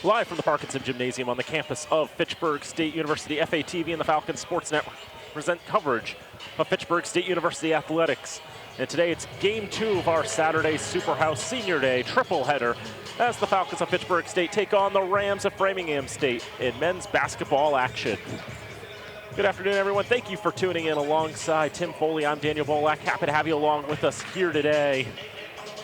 Live from the Parkinson Gymnasium on the campus of Fitchburg State University, FATV and the Falcons Sports Network present coverage of Fitchburg State University athletics. And today it's game 2 of our Saturday Superhouse Senior Day triple header as the Falcons of Fitchburg State take on the Rams of Framingham State in men's basketball action. Good afternoon, everyone. Thank you for tuning in alongside Tim Foley. I'm Daniel Bolak. Happy to have you along with us here today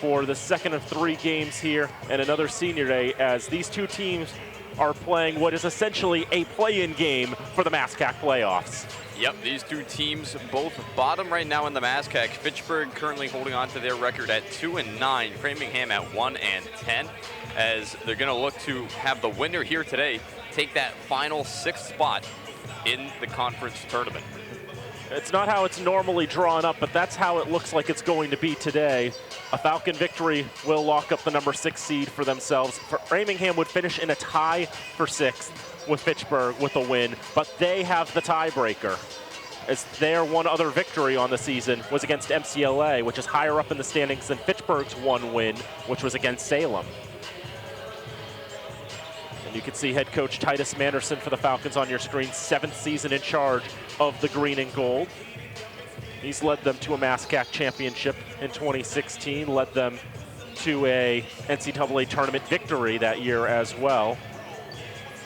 for the second of 3 games here and another senior day as these two teams are playing what is essentially a play-in game for the MASCAC playoffs. Yep, these two teams both bottom right now in the MASCAC. Fitchburg currently holding on to their record at 2-9, Framingham at 1-10, as they're going to look to have the winner here today take that final 6th spot in the conference tournament. It's not how it's normally drawn up, but that's how it looks like it's going to be today. A Falcon victory will lock up the number 6 seed for themselves. Framingham would finish in a tie for 6th with Fitchburg with a win, but they have the tiebreaker, as their one other victory on the season was against MCLA, which is higher up in the standings than Fitchburg's one win, which was against Salem. And you can see head coach Titus Manderson for the Falcons on your screen, 7th season in charge of the green and gold. He's led them to a MASCAC championship in 2016, led them to a NCAA tournament victory that year as well.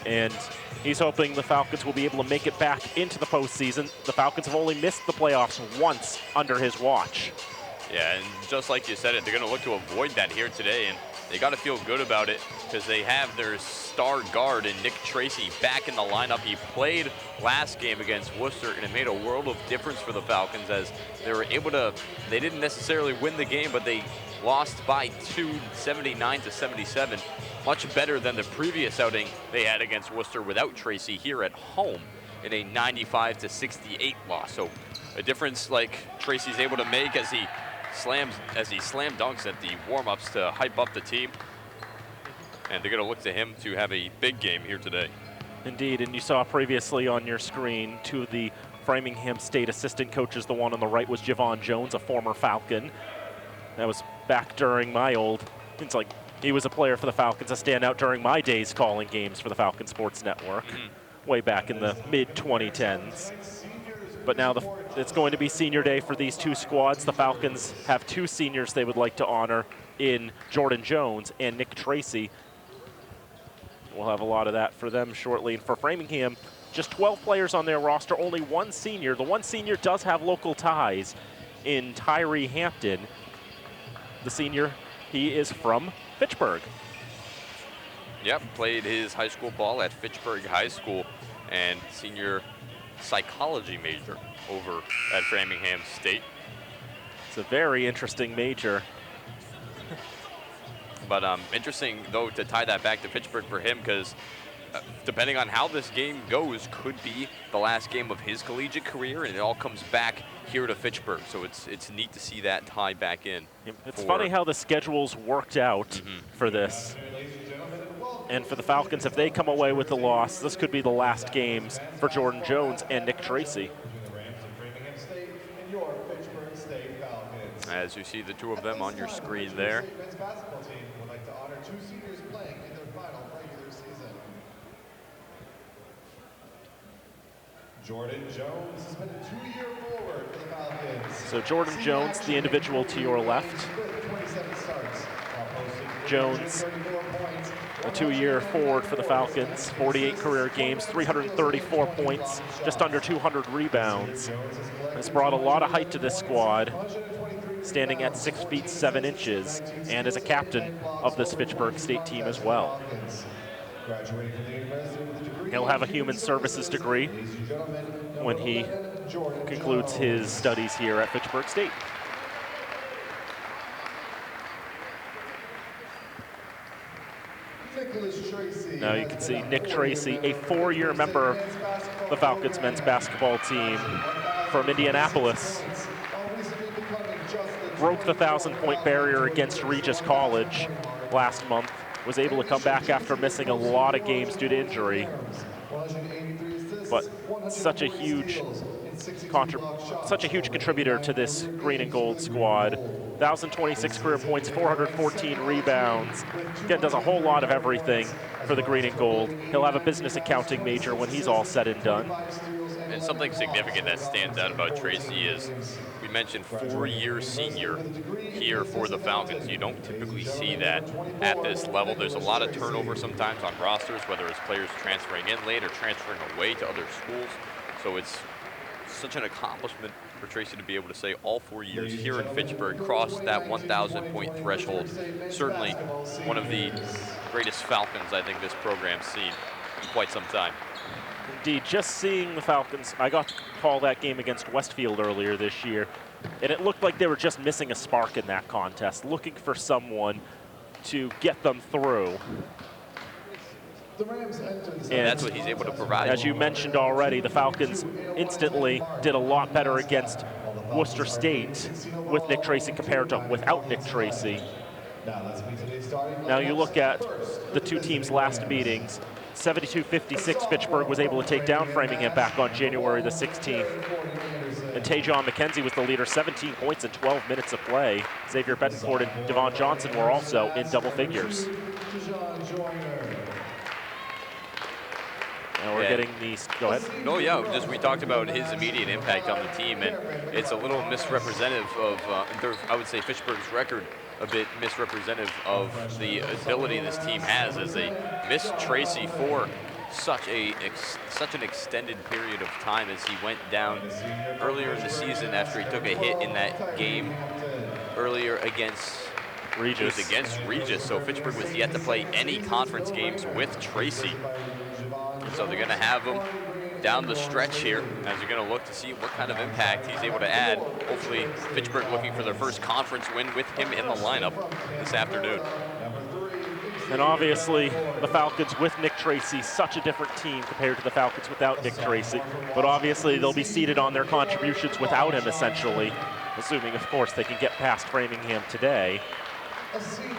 And he's hoping the Falcons will be able to make it back into the postseason. The Falcons have only missed the playoffs once under his watch. Yeah, and just like you said, they're going to look to avoid that here today, and they got to feel good about it because they have their star guard in Nick Tracy back in the lineup. He played last game against Worcester, and it made a world of difference for the Falcons as they were able to, they didn't necessarily win the game, but they lost by 2, 79-77. Much better than the previous outing they had against Worcester without Tracy here at home in a 95-68 loss. So a difference like Tracy's able to make as he slam dunks at the warm-ups to hype up the team. And they're going to look to him to have a big game here today. Indeed, and you saw previously on your screen two of the Framingham State assistant coaches. The one on the right was Davon Johnson, a former Falcon. That was back during my it's like he was a player for the Falcons, a standout during my days calling games for the Falcon Sports Network, way back in the mid-2010s. But now it's going to be senior day for these two squads. The Falcons have 2 seniors they would like to honor in Jordan Jones and Nick Tracy. We'll have a lot of that for them shortly. And for Framingham, just 12 players on their roster, only 1 senior. The 1 senior does have local ties in Tyree Hampton. The senior, he is from Fitchburg. Yep, played his high school ball at Fitchburg High School and senior psychology major over at Framingham State. It's a very interesting major. But interesting, though, to tie that back to Fitchburg for him because depending on how this game goes, could be the last game of his collegiate career, and it all comes back here to Fitchburg. So it's neat to see that tie back in. It's funny how the schedules worked out for this. And for the Falcons, if they come away with the loss, this could be the last games for Jordan Jones and Nick Tracy. As you see the two of them on your screen there. Jordan Jones has been a 2-year forward for the Falcons. So Jordan Jones, the individual to your left. Jones, a 2-year forward for the Falcons, 48 career games, 334 points, just under 200 rebounds. Has brought a lot of height to this squad, standing at 6 feet 7 inches, and is a captain of this Fitchburg State team as well. He'll have a human services degree when he concludes his studies here at Fitchburg State. Now you can see Nick Tracy, a 4-year member of the Falcons men's basketball team from Indianapolis. Broke the 1,000-point barrier against Regis College last month. Was able to come back after missing a lot of games due to injury. But such a huge such a huge contributor to this green and gold squad. 1,026 career points, 414 rebounds. Again, does a whole lot of everything for the green and gold. He'll have a business accounting major when he's all said and done. And something significant that stands out about Tracy is, we mentioned 4-year senior here for the Falcons. You don't typically see that at this level. There's a lot of turnover sometimes on rosters, whether it's players transferring in late or transferring away to other schools. So it's such an accomplishment for Tracy to be able to say all 4 years here in Fitchburg crossed that 1,000 point threshold. Certainly one of the greatest Falcons I think this program's seen in quite some time. Indeed, just seeing the Falcons, I got to call that game against Westfield earlier this year, and it looked like they were just missing a spark in that contest, looking for someone to get them through. And that's what he's able to provide. As you mentioned already, the Falcons instantly did a lot better against Worcester State with Nick Tracy compared to without Nick Tracy. Now you look at the two teams' last meetings, 72-56, Fitchburg was able to take down Framingham back on January the 16th. And Tajon McKenzie was the leader, 17 points in 12 minutes of play. Xavier Betancourt and Davon Johnson were also in double figures. Now we're getting these, go ahead. No, yeah, just we talked about his immediate impact on the team, and it's a little misrepresentative of, I would say, Fitchburg's record, a bit misrepresentative of the ability this team has, as they missed Tracy for such an extended period of time, as he went down earlier in the season after he took a hit in that game earlier against Regis. It was against Regis, so Fitchburg was yet to play any conference games with Tracy. So they're going to have him down the stretch here, as they're going to look to see what kind of impact he's able to add. Hopefully, Fitchburg looking for their first conference win with him in the lineup this afternoon. And obviously, the Falcons with Nick Tracy, such a different team compared to the Falcons without Nick Tracy. But obviously, they'll be seated on their contributions without him, essentially, assuming, of course, they can get past Framingham today.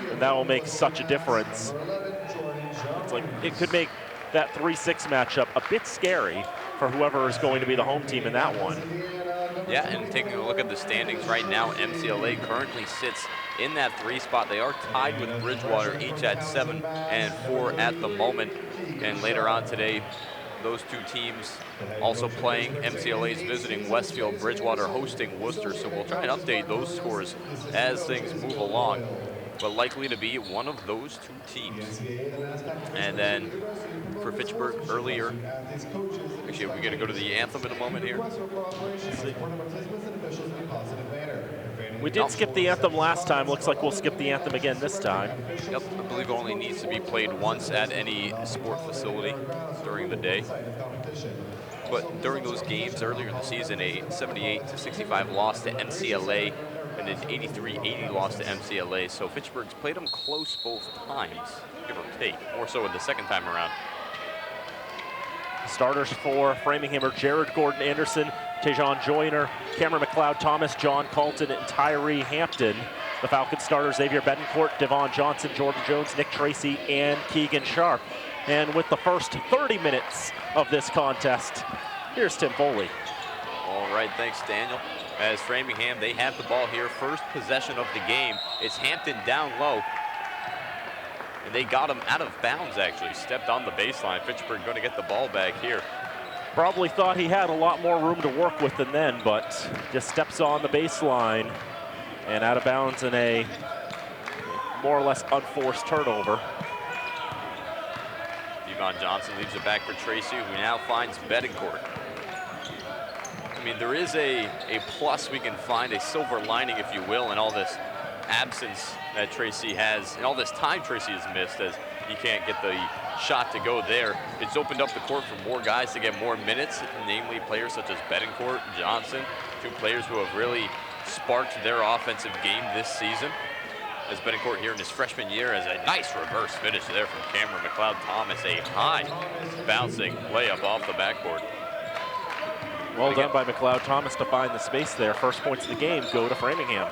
And that will make such a difference. It's like, it could make that 3-6 matchup a bit scary for whoever is going to be the home team in that one. Yeah, and taking a look at the standings right now, MCLA currently sits in that 3 spot. They are tied with Bridgewater, each at 7 and 4 at the moment. And later on today, those two teams also playing. MCLA's visiting Westfield, Bridgewater hosting Worcester. So we'll try and update those scores as things move along, but likely to be one of those two teams. And then for Fitchburg earlier, actually we're gonna go to the anthem in a moment here. We did skip the anthem last time. Looks like we'll skip the anthem again this time. Yep, I believe it only needs to be played once at any sport facility during the day. But during those games earlier in the season, a 78-65 loss to MCLA and an 83-80 loss to MCLA. So Fitchburg's played them close both times, give or take, more so in the second time around. Starters for Framingham are Jared Gordon-Anderson, Tajon Joyner, Cameron McLeod-Thomas, John Colton, and Tyree Hampton. The Falcons starters Xavier Betancourt, Davon Johnson, Jordan Jones, Nick Tracy, and Keegan Sharp. And with the first 30 minutes of this contest, here's Tim Foley. All right, thanks, Daniel. As Framingham, they have the ball here. First possession of the game. It's Hampton down low. And they got him out of bounds, actually. Stepped on the baseline. Fitchburg going to get the ball back here. Probably thought he had a lot more room to work with than then, but just steps on the baseline and out of bounds in a more or less unforced turnover. Davon Johnson leaves it back for Tracy, who now finds Betancourt. I mean, there is a plus we can find, a silver lining, if you will, in all this absence that Tracy has, and all this time Tracy has missed, as he can't get the shot to go there. It's opened up the court for more guys to get more minutes, namely players such as Betancourt, Johnson, two players who have really sparked their offensive game this season. As Betancourt here in his freshman year has a nice reverse finish there from Cameron McLeod-Thomas, a high bouncing layup off the backboard. Well done by McLeod-Thomas to find the space there. First points of the game go to Framingham.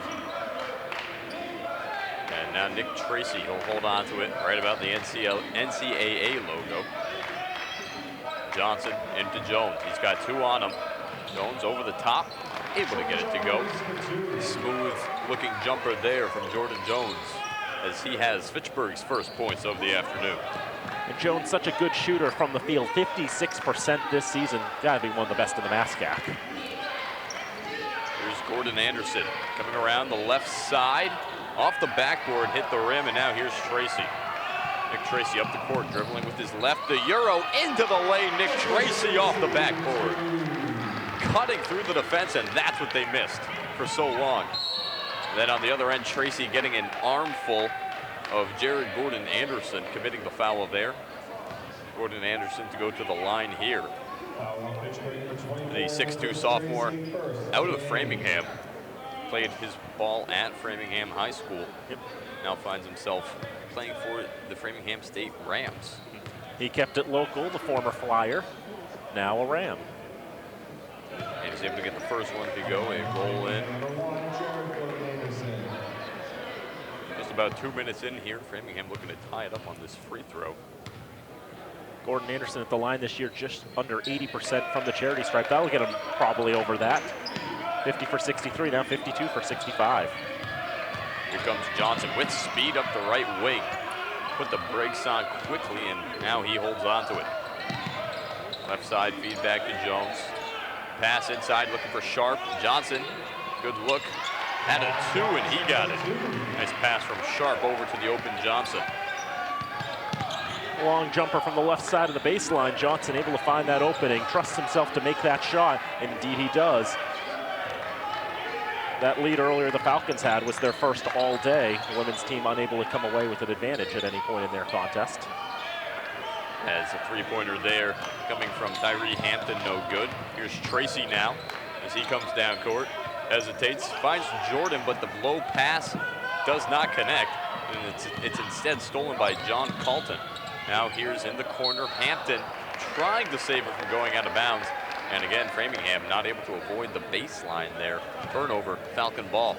And now Nick Tracy, he'll hold on to it right about the NCAA logo. Johnson into Jones. He's got 2 on him. Jones over the top, able to get it to go. Smooth looking jumper there from Jordan Jones as he has Fitchburg's first points of the afternoon. And Jones, such a good shooter from the field, 56% this season. Gotta be one of the best in the MASCAC. Here's Gordon Anderson coming around the left side, off the backboard, hit the rim, and now here's Tracy. Nick Tracy up the court, dribbling with his left, the Euro into the lane. Nick Tracy off the backboard, cutting through the defense, and that's what they missed for so long. Then on the other end, Tracy getting an armful of Jared Gordon Anderson, committing the foul there. Gordon Anderson to go to the line here. The 6'2" sophomore out of Framingham. Played his ball at Framingham High School. Yep. Now finds himself playing for the Framingham State Rams. He kept it local, the former Flyer, now a Ram. And he's able to get the first one to go, a roll in. Just about 2 minutes in here, Framingham looking to tie it up on this free throw. Gordon Anderson at the line this year, just under 80% from the charity stripe. That'll get him probably over that. 50 for 63, now 52 for 65. Here comes Johnson with speed up the right wing. Put the brakes on quickly, and now he holds on to it. Left side feedback to Jones. Pass inside, looking for Sharp. Johnson, good look. Had a 2, and he got it. Nice pass from Sharp over to the open Johnson. Long jumper from the left side of the baseline. Johnson able to find that opening, trusts himself to make that shot, and indeed he does. That lead earlier the Falcons had was their first all day. The women's team unable to come away with an advantage at any point in their contest. As a three-pointer there coming from Tyree Hampton, no good. Here's Tracy now as he comes down court. Hesitates, finds Jordan, but the low pass does not connect. And it's instead stolen by John Calton. Now here's in the corner, Hampton trying to save it from going out of bounds. And again, Framingham not able to avoid the baseline there. Turnover, Falcon ball.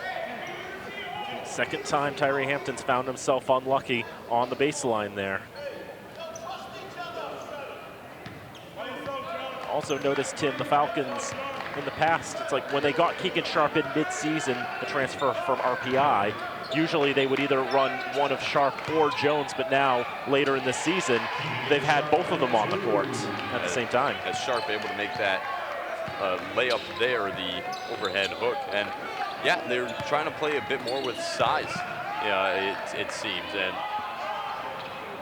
Second time Tyree Hampton's found himself unlucky on the baseline there. Also noticed, Tim, the Falcons in the past, it's like when they got Keegan Sharp in mid-season, the transfer from RPI, usually they would either run one of Sharp or Jones, but now, later in the season, they've had both of them on the court at the same time. As Sharp able to make that layup there, the overhead hook. And yeah, they're trying to play a bit more with size, it seems. And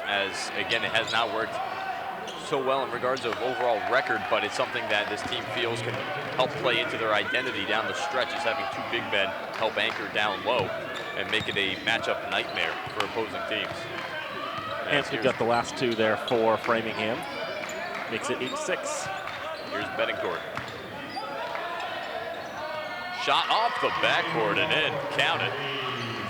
as, again, it has not worked so well in regards of overall record, but it's something that this team feels can help play into their identity down the stretch, is having two big men help anchor down low and make it a matchup nightmare for opposing teams. Hampton got the last two there for Framingham. Makes it 8-6. Here's Bettencourt. Shot off the backboard and in. Count it.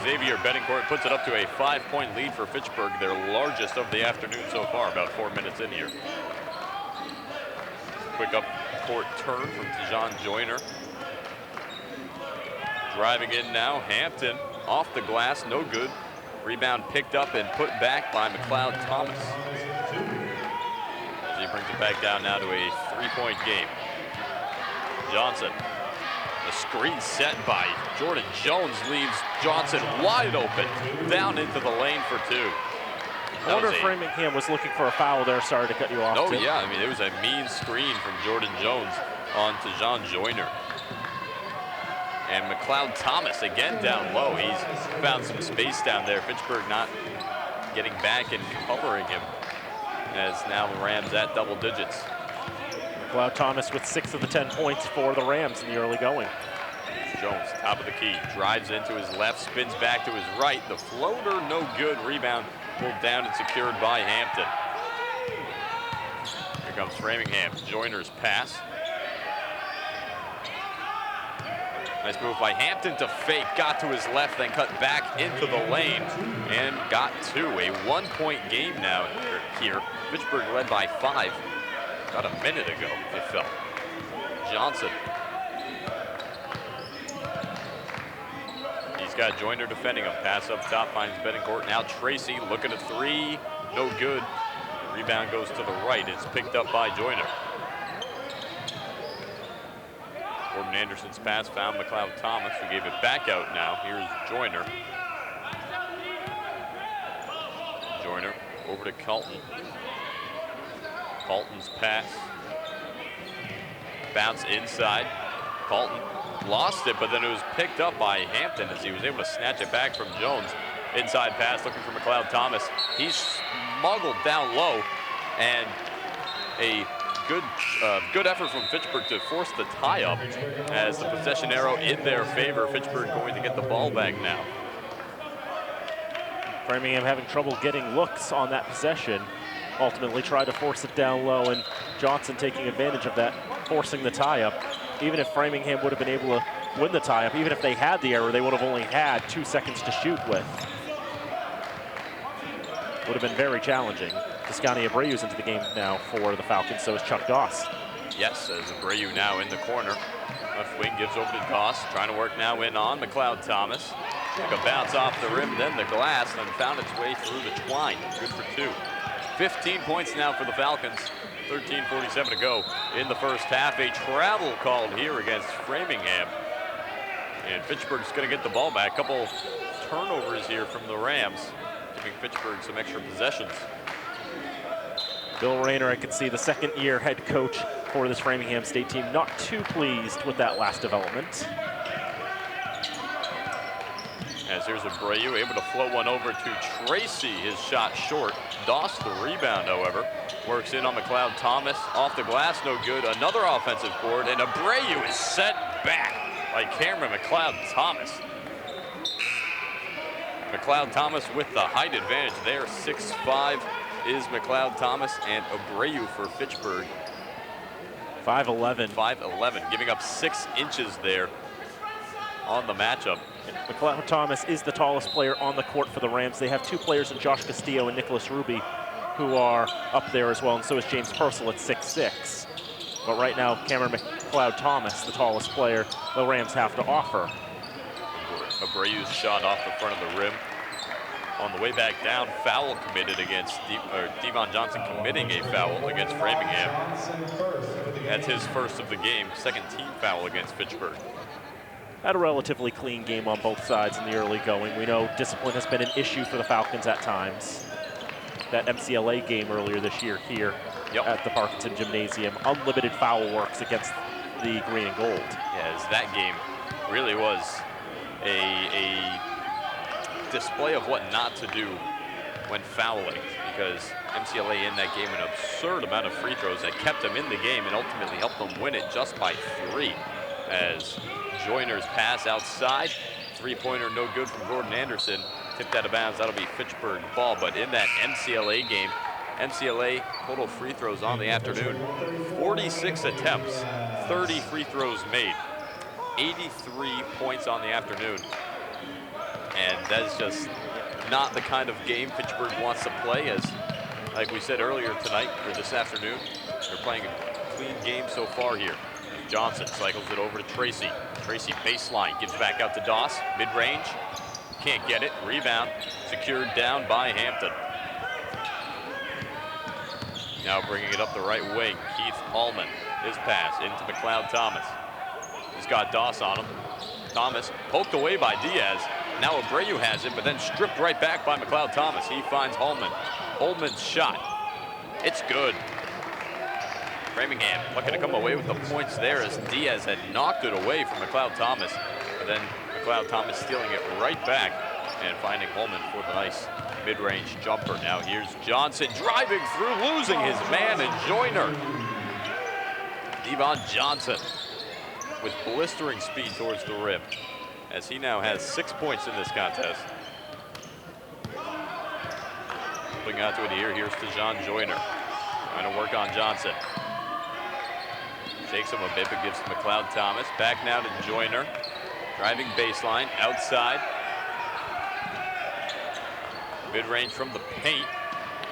Xavier Bettencourt puts it up to a 5-point lead for Fitchburg, their largest of the afternoon so far, about 4 minutes in here. Quick up court turn from Davon Joyner. Driving in now, Hampton off the glass, no good. Rebound picked up and put back by McLeod Thomas. As he brings it back down now to a 3-point game. Johnson. The screen set by Jordan Jones leaves Johnson wide open down into the lane for two. I wonder if Framingham was looking for a foul there. Sorry to cut you off. Oh, yeah. I mean, it was a mean screen from Jordan Jones on to Davon Joyner. And McLeod Thomas again down low. He's found some space down there. Fitchburg not getting back and covering him, as now the Rams at double digits. McLeod Thomas with 6 of the 10 points for the Rams in the early going. Jones, top of the key, drives into his left, spins back to his right. The floater, no good. Rebound pulled down and secured by Hampton. Here comes Framingham. Joyner's pass. Nice move by Hampton to fake, got to his left, then cut back into the lane and got two. A 1-point game now here. Fitchburg led by 5. About a minute ago, it felt. Johnson. He's got Joyner defending him. Pass up top, finds Bettencourt. Now Tracy looking at 3, no good. Rebound goes to the right. It's picked up by Joyner. Gordon Anderson's pass found McLeod Thomas, who gave it back out now. Here's Joyner. Joyner over to Colton. Colton's pass. Bounce inside. Colton lost it, but then it was picked up by Hampton as he was able to snatch it back from Jones. Inside pass looking for McLeod Thomas. He's smuggled down low, and a good effort from Fitchburg to force the tie-up as the possession arrow in their favor. Fitchburg going to get the ball back now. Framingham having trouble getting looks on that possession. Ultimately tried to force it down low, and Johnson taking advantage of that, forcing the tie-up. Even if Framingham would have been able to win the tie-up, even if they had the error, they would have only had 2 seconds to shoot with. Would have been very challenging. Toscani Abreu's into the game now for the Falcons, so is Chuck Doss. Yes, as Abreu now in the corner. Left wing gives over to Doss, trying to work now in on McLeod Thomas. Took a bounce off the rim, then the glass, and found its way through the twine. Good for 2. 15 points now for the Falcons. 13:47 to go in the first half. A travel called here against Framingham. And Fitchburg's going to get the ball back. A couple turnovers here from the Rams, giving Fitchburg some extra possessions. Bill Rayner, I can see the second-year head coach for this Framingham State team, not too pleased with that last development. As here's Abreu able to float one over to Tracy. His shot short. Doss the rebound, however. Works in on McLeod Thomas. Off the glass, no good. Another offensive board, and Abreu is set back by Cameron McLeod Thomas. McLeod Thomas with the height advantage there. 6'5" is McLeod Thomas, and Abreu for Fitchburg. 5'11". 5'11", giving up 6 inches there on the matchup. McLeod Thomas is the tallest player on the court for the Rams. They have 2 players in Josh Castillo and Nicholas Ruby who are up there as well, and so is James Purcell at 6'6". But right now, Cameron McLeod Thomas, the tallest player the Rams have to offer. Abreu's shot off the front of the rim. On the way back down, foul committed against Davon Johnson, committing a foul against Framingham. That's his first of the game, second team foul against Fitchburg. Had a relatively clean game on both sides in the early going. We know discipline has been an issue for the Falcons at times. That MCLA game earlier this year here at the Parkinson Gymnasium, unlimited foul works against the green and gold. Yeah, as that game really was a display of what not to do when fouling, because MCLA in that game an absurd amount of free throws that kept them in the game and ultimately helped them win it just by 3. As Joyner's pass outside, 3-pointer no good from Gordon Anderson, tipped out of bounds. That'll be Fitchburg ball. But in that MCLA game, MCLA total free throws on the afternoon, 46 attempts, 30 free throws made, 83 points on the afternoon. And that's just not the kind of game Fitchburg wants to play, as like we said earlier tonight, or this afternoon, they're playing a clean game so far here. Johnson cycles it over to Tracy. Tracy baseline, gives back out to Doss, mid-range, can't get it, rebound, secured down by Hampton. Now bringing it up the right wing, Keith Allman, his pass into McLeod Thomas. He's got Doss on him. Thomas poked away by Diaz. Now Abreu has it, but then stripped right back by McLeod Thomas. He finds Holman. Holman's shot, it's good. Framingham looking to come away with the points there as Diaz had knocked it away from McLeod Thomas. But then McLeod Thomas stealing it right back and finding Holman for the nice mid-range jumper. Now here's Johnson driving through, losing his man, and Joyner. Davon Johnson with blistering speed towards the rim, as he now has 6 points in this contest. Looking out to it here, here's Tejan Joyner. Trying to work on Johnson. Takes him a bit, but gives to McLeod Thomas. Back now to Joyner. Driving baseline, outside. Mid-range from the paint.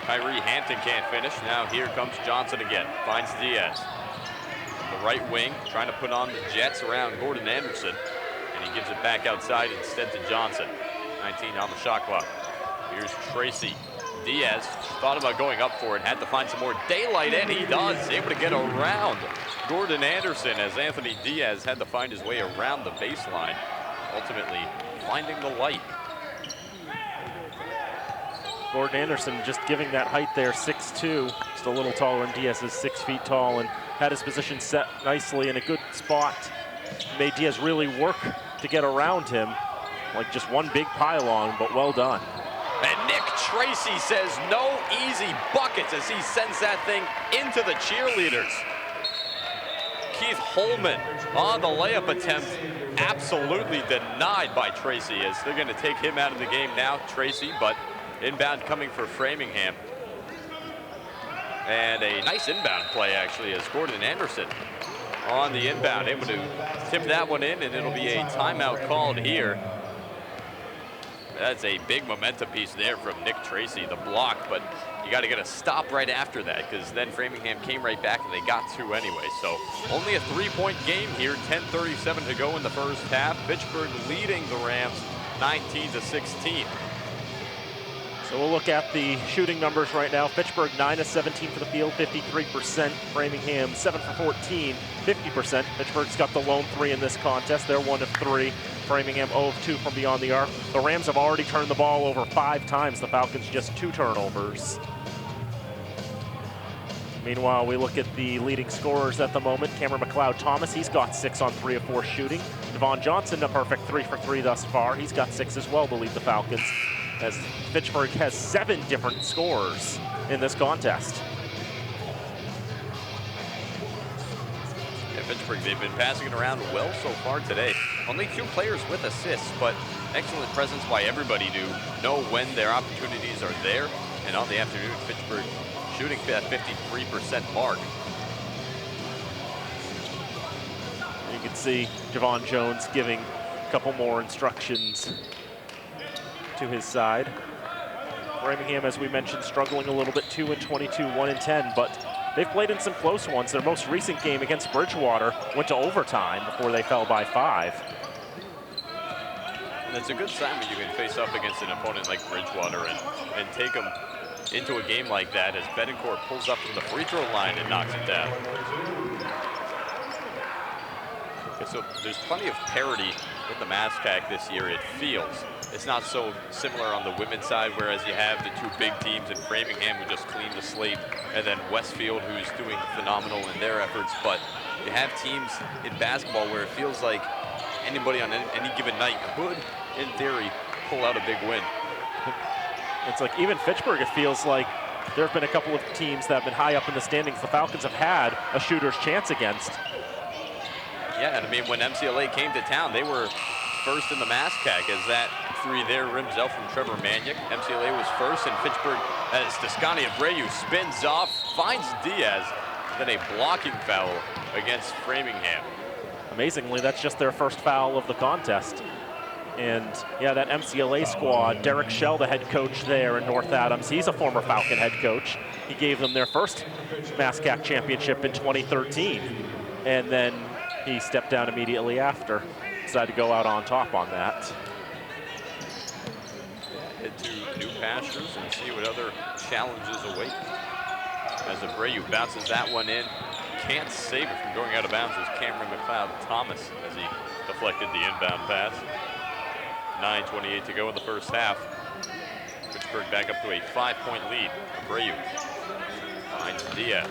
Kyrie Hampton can't finish. Now here comes Johnson again. Finds Diaz. The right wing, trying to put on the Jets around Gordon Anderson. And he gives it back outside instead to Johnson. 19 on the shot clock. Here's Tracy. Diaz thought about going up for it, had to find some more daylight, and he does. Able to get around Gordon Anderson as Anthony Diaz had to find his way around the baseline, ultimately finding the light. Gordon Anderson just giving that height there, 6'2", just a little taller than Diaz is 6 feet tall, and had his position set nicely in a good spot. Made Diaz really work to get around him, like just one big pylon, but well done. And Nick Tracy says no easy buckets as he sends that thing into the cheerleaders. Keith Holman on the layup attempt, absolutely denied by Tracy as they're going to take him out of the game now, Tracy, but inbound coming for Framingham. And a nice inbound play, actually, as Gordon Anderson on the inbound, able to tip that one in, and it'll be a timeout called here. That's a big momentum piece there from Nick Tracy, the block, but you got to get a stop right after that because then Framingham came right back and they got two anyway. So only a 3-point game here, 10:37 to go in the first half. Fitchburg leading the Rams 19-16. So we'll look at the shooting numbers right now. Fitchburg 9 of 17 for the field, 53%. Framingham 7 for 14, 50%. Fitchburg's got the lone three in this contest. They're 1 of 3. Framingham 0 of 2 from beyond the arc. The Rams have already turned the ball over 5 times. The Falcons just 2 turnovers. Meanwhile, we look at the leading scorers at the moment. Cameron McLeod-Thomas, he's got 6 on 3 of 4 shooting. Davon Johnson, a perfect 3 for 3 thus far. He's got 6 as well to lead the Falcons, as Fitchburg has 7 different scorers in this contest. Yeah, Fitchburg, they've been passing it around well so far today. Only 2 players with assists, but excellent presence by everybody to know when their opportunities are there. And on the afternoon, Fitchburg shooting that 53% mark. You can see Davon Jones giving a couple more instructions to his side. Framingham, as we mentioned, struggling a little bit, 2 and 22, 1 and 10, but they've played in some close ones. Their most recent game against Bridgewater went to overtime before they fell by 5. And it's a good sign when you can face up against an opponent like Bridgewater and take them into a game like that as Betancourt pulls up from the free throw line and knocks it down. So there's plenty of parity with the MASCAC this year, it feels. It's not so similar on the women's side, whereas you have the 2 big teams in Framingham who just cleaned the slate, and then Westfield who's doing phenomenal in their efforts. But you have teams in basketball where it feels like anybody on any given night could, in theory, pull out a big win. It's like even Fitchburg, it feels like there have been a couple of teams that have been high up in the standings the Falcons have had a shooter's chance against. Yeah, and I mean, when MCLA came to town, they were first in the MASCAC as that 3 there rims out from Trevor Maniak. MCLA was first, and Fitchburg, as Descani Abreu spins off, finds Diaz, then a blocking foul against Framingham. Amazingly, that's just their first foul of the contest. And yeah, that MCLA squad, Derek Shell, the head coach there in North Adams, he's a former Falcon head coach. He gave them their first MASCAC championship in 2013. And then he stepped down immediately after. Decided to go out on top on that. Head to new pastures and see what other challenges await. As Abreu bounces that one in, can't save it from going out of bounds as Cameron McLeod-Thomas as he deflected the inbound pass. 9:28 to go in the first half. Fitchburg back up to a 5-point lead. Abreu finds Diaz.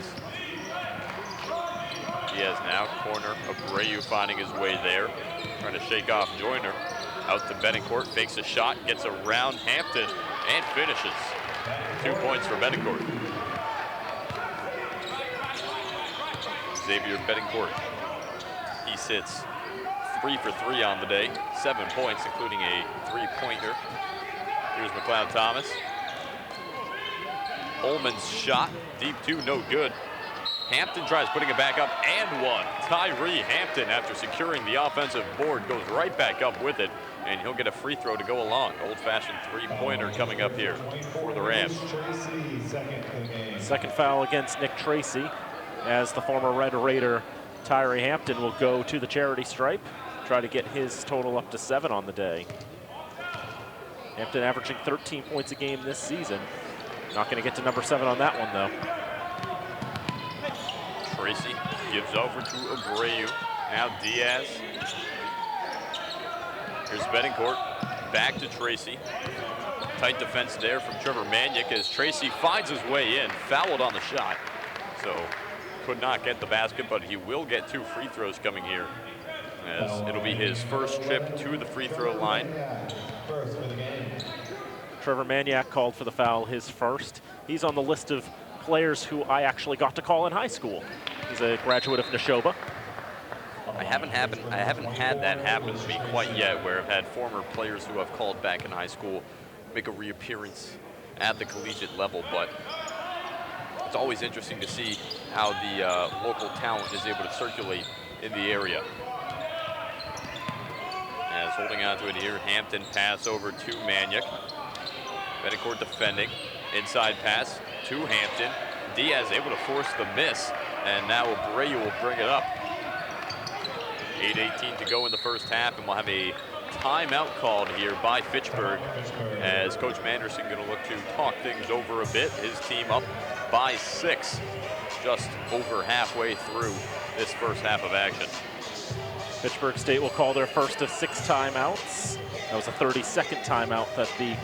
Diaz now, corner. Abreu finding his way there. Trying to shake off Joyner. Out to Betancourt, fakes a shot, gets around Hampton, and finishes. 2 points for Betancourt. Xavier Betancourt. He sits 3 for 3 on the day, 7 points, including a 3-pointer. Here's McLeod-Thomas. Holman's shot, deep 2, no good. Hampton tries putting it back up and one. Tyree Hampton, after securing the offensive board, goes right back up with it, and he'll get a free throw to go along. Old-fashioned 3-pointer coming up here for the Rams. Second foul against Nick Tracy, as the former Red Raider Tyree Hampton will go to the charity stripe, try to get his total up to 7 on the day. Hampton averaging 13 points a game this season. Not going to get to number 7 on that one, though. Tracy gives over to Abreu. Now Diaz. Here's Betancourt. Back to Tracy. Tight defense there from Trevor Maniak as Tracy finds his way in. Fouled on the shot. So could not get the basket, but he will get 2 free throws coming here, as it'll be his first trip to the free throw line. Trevor Maniak called for the foul, his first. He's on the list of players who I actually got to call in high school. He's a graduate of Neshoba. I haven't had that happen to me quite yet, where I've had former players who I've called back in high school make a reappearance at the collegiate level, but it's always interesting to see how the local talent is able to circulate in the area. As holding on to it here, Hampton pass over to Maniak. Betancourt defending, inside pass to Hampton. Diaz able to force the miss, and now Abreu will bring it up. 8:18 to go in the first half, and we'll have a timeout called here by Fitchburg, as Coach Manderson going to look to talk things over a bit. His team up by 6, just over halfway through this first half of action. Fitchburg State will call their first of 6 timeouts. That was a 32nd timeout that the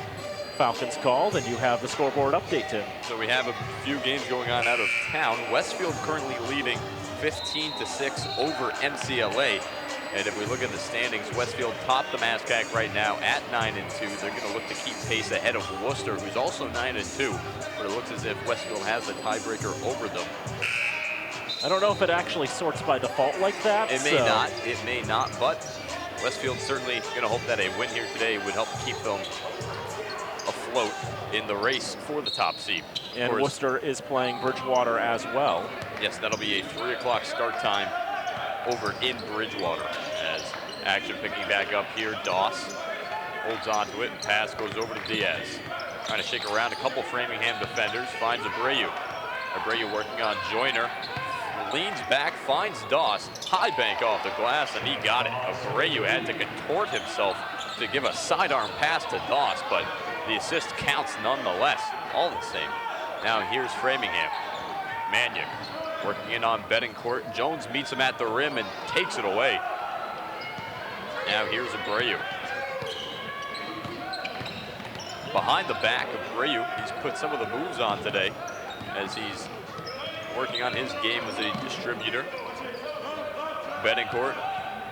Falcons called, and you have the scoreboard update, Tim. So we have a few games going on out of town. Westfield currently leading 15-6 over MCLA. And if we look at the standings, Westfield top the MASCAC right now at 9-2. They're going to look to keep pace ahead of Worcester, who's also 9-2. But it looks as if Westfield has the tiebreaker over them. I don't know if it actually sorts by default like that. It may not, but Westfield's certainly going to hope that a win here today would help keep them afloat in the race for the top seed. And Worcester is playing Bridgewater as well. Yes, that'll be a 3 o'clock start time over in Bridgewater. As action picking back up here, Doss holds on to it, and pass goes over to Diaz. Trying to shake around a couple Framingham defenders, finds Abreu. Abreu working on Joyner. Leans back, finds Doss. High bank off the glass, and he got it. Abreu had to contort himself to give a sidearm pass to Doss, but the assist counts nonetheless, all the same. Now here's Framingham. Maniak working in on Betancourt. Jones meets him at the rim and takes it away. Now here's Abreu. Behind the back, Abreu, he's put some of the moves on today as he's working on his game as a distributor. Betancourt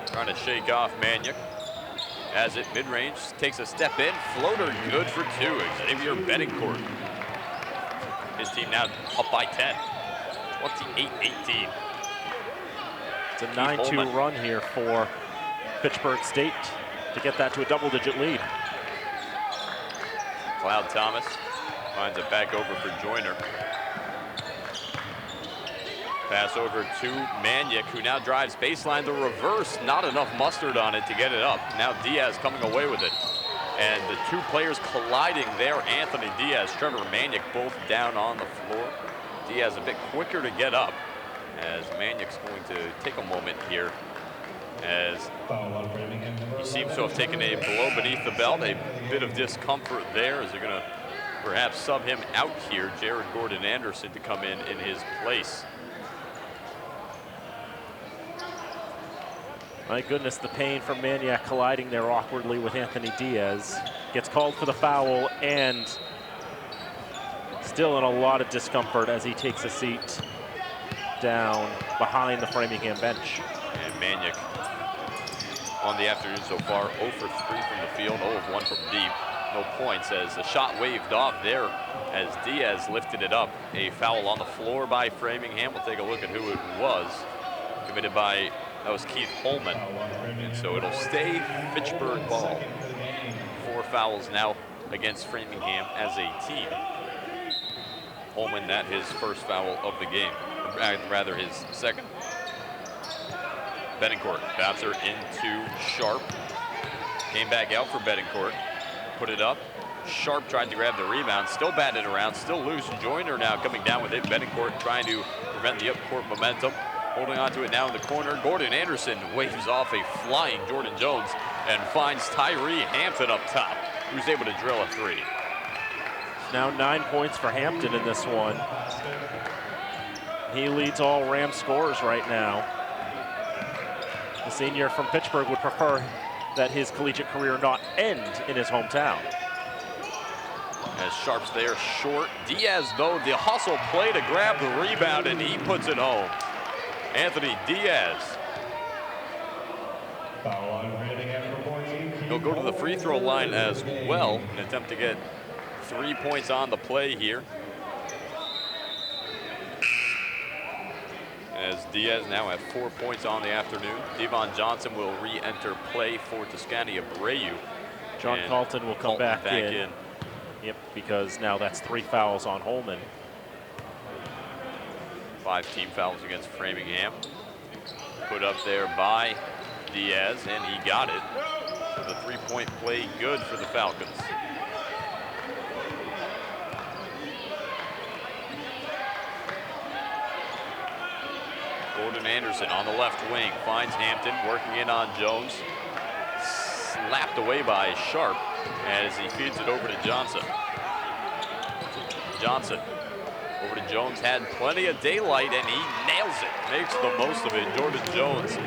trying to shake off Maniak. As it mid-range, takes a step in, floater good for 2. Xavier Betancourt. His team now up by 10, 28-18. It's a 9-2 run here for Fitchburg State to get that to a double-digit lead. Cloud Thomas finds it back over for Joyner. Pass over to Maniak, who now drives baseline. The reverse, not enough mustard on it to get it up. Now Diaz coming away with it. And the 2 players colliding there, Anthony Diaz, Trevor Maniak, both down on the floor. Diaz a bit quicker to get up, as Maniak's going to take a moment here, as he seems to have taken a blow beneath the belt. A bit of discomfort there, as they're going to perhaps sub him out here, Jared Gordon Anderson, to come in his place. My goodness, the pain from Maniak colliding there awkwardly with Anthony Diaz. Gets called for the foul, and still in a lot of discomfort as he takes a seat down behind the Framingham bench. And Maniak on the afternoon so far, 0 for 3 from the field, 0 of 1 from deep. No points as the shot waved off there as Diaz lifted it up. A foul on the floor by Framingham. We'll take a look at who it was. Committed by, that was Keith Holman. And so it'll stay Fitchburg ball. 4 fouls now against Framingham as a team. Holman, that his first foul of the game, rather his second. Betancourt bats her into Sharp. Came back out for Betancourt. Put it up. Sharp tried to grab the rebound. Still batted around. Still loose. Joyner now coming down with it. Betancourt trying to prevent the up-court momentum. Holding on to it now in the corner. Gordon Anderson waves off a flying Jordan Jones and finds Tyree Hampton up top. who's able to drill a three. Now 9 points for Hampton in this one. He leads all Ram scorers right now. The senior from Fitchburg would prefer that his collegiate career not end in his hometown. As Sharp's there, short. Diaz, though, the hustle play to grab the rebound, and he puts it home. Anthony Diaz. He'll go to the free throw line as well, and attempt to get 3 points on the play here. As Diaz now at 4 points on the afternoon. Davon Johnson will re-enter play for Tuscany Abreu. John Carlton will come back in. Yep, because now that's 3 fouls on Holman. 5 team fouls against Framingham. Put up there by Diaz, and he got it. So the 3-point play good for the Falcons. Gordon Anderson on the left wing finds Hampton, working in on Jones. Slapped away by Sharp as he feeds it over to Johnson. Johnson over to Jones, had plenty of daylight, and he nails it, makes the most of it. Jordan Jones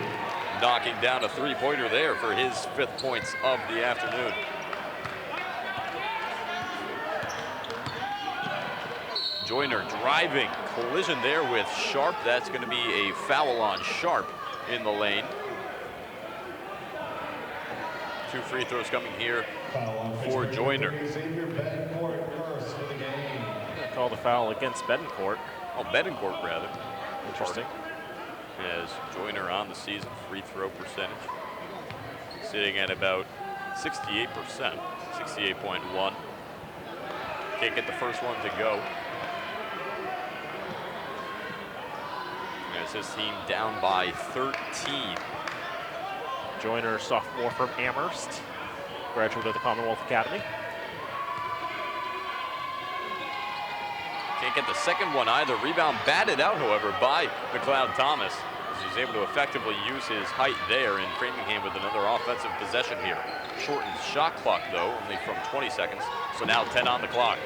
knocking down a 3-pointer there for his 5th points of the afternoon. Joyner driving, collision there with Sharp. That's going to be a foul on Sharp in the lane. 2 free throws coming here for Joyner. Call the foul against Betancourt. Oh, Betancourt rather. Interesting. As Joyner on the season free throw percentage, sitting at about 68%, 68.1. Can't get the first one to go. As his team down by 13. Joyner, sophomore from Amherst, graduate of the Commonwealth Academy. Can't get the second one either. Rebound batted out, however, by McLeod Thomas, as he's able to effectively use his height there, in Framingham with another offensive possession here. Shortened shot clock, though, only from 20 seconds, so now 10 on the clock.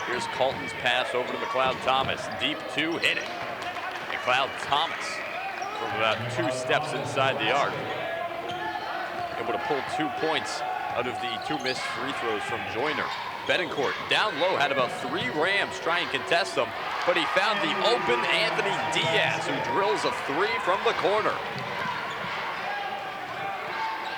Here's Colton's pass over to McLeod Thomas. Deep 2, hit it. McLeod Thomas from about 2 steps inside the arc. Able to pull 2 points out of the 2 missed free throws from Joyner. Betancourt down low, had about 3 Rams try and contest them, but he found the open Anthony Diaz, who drills a 3 from the corner.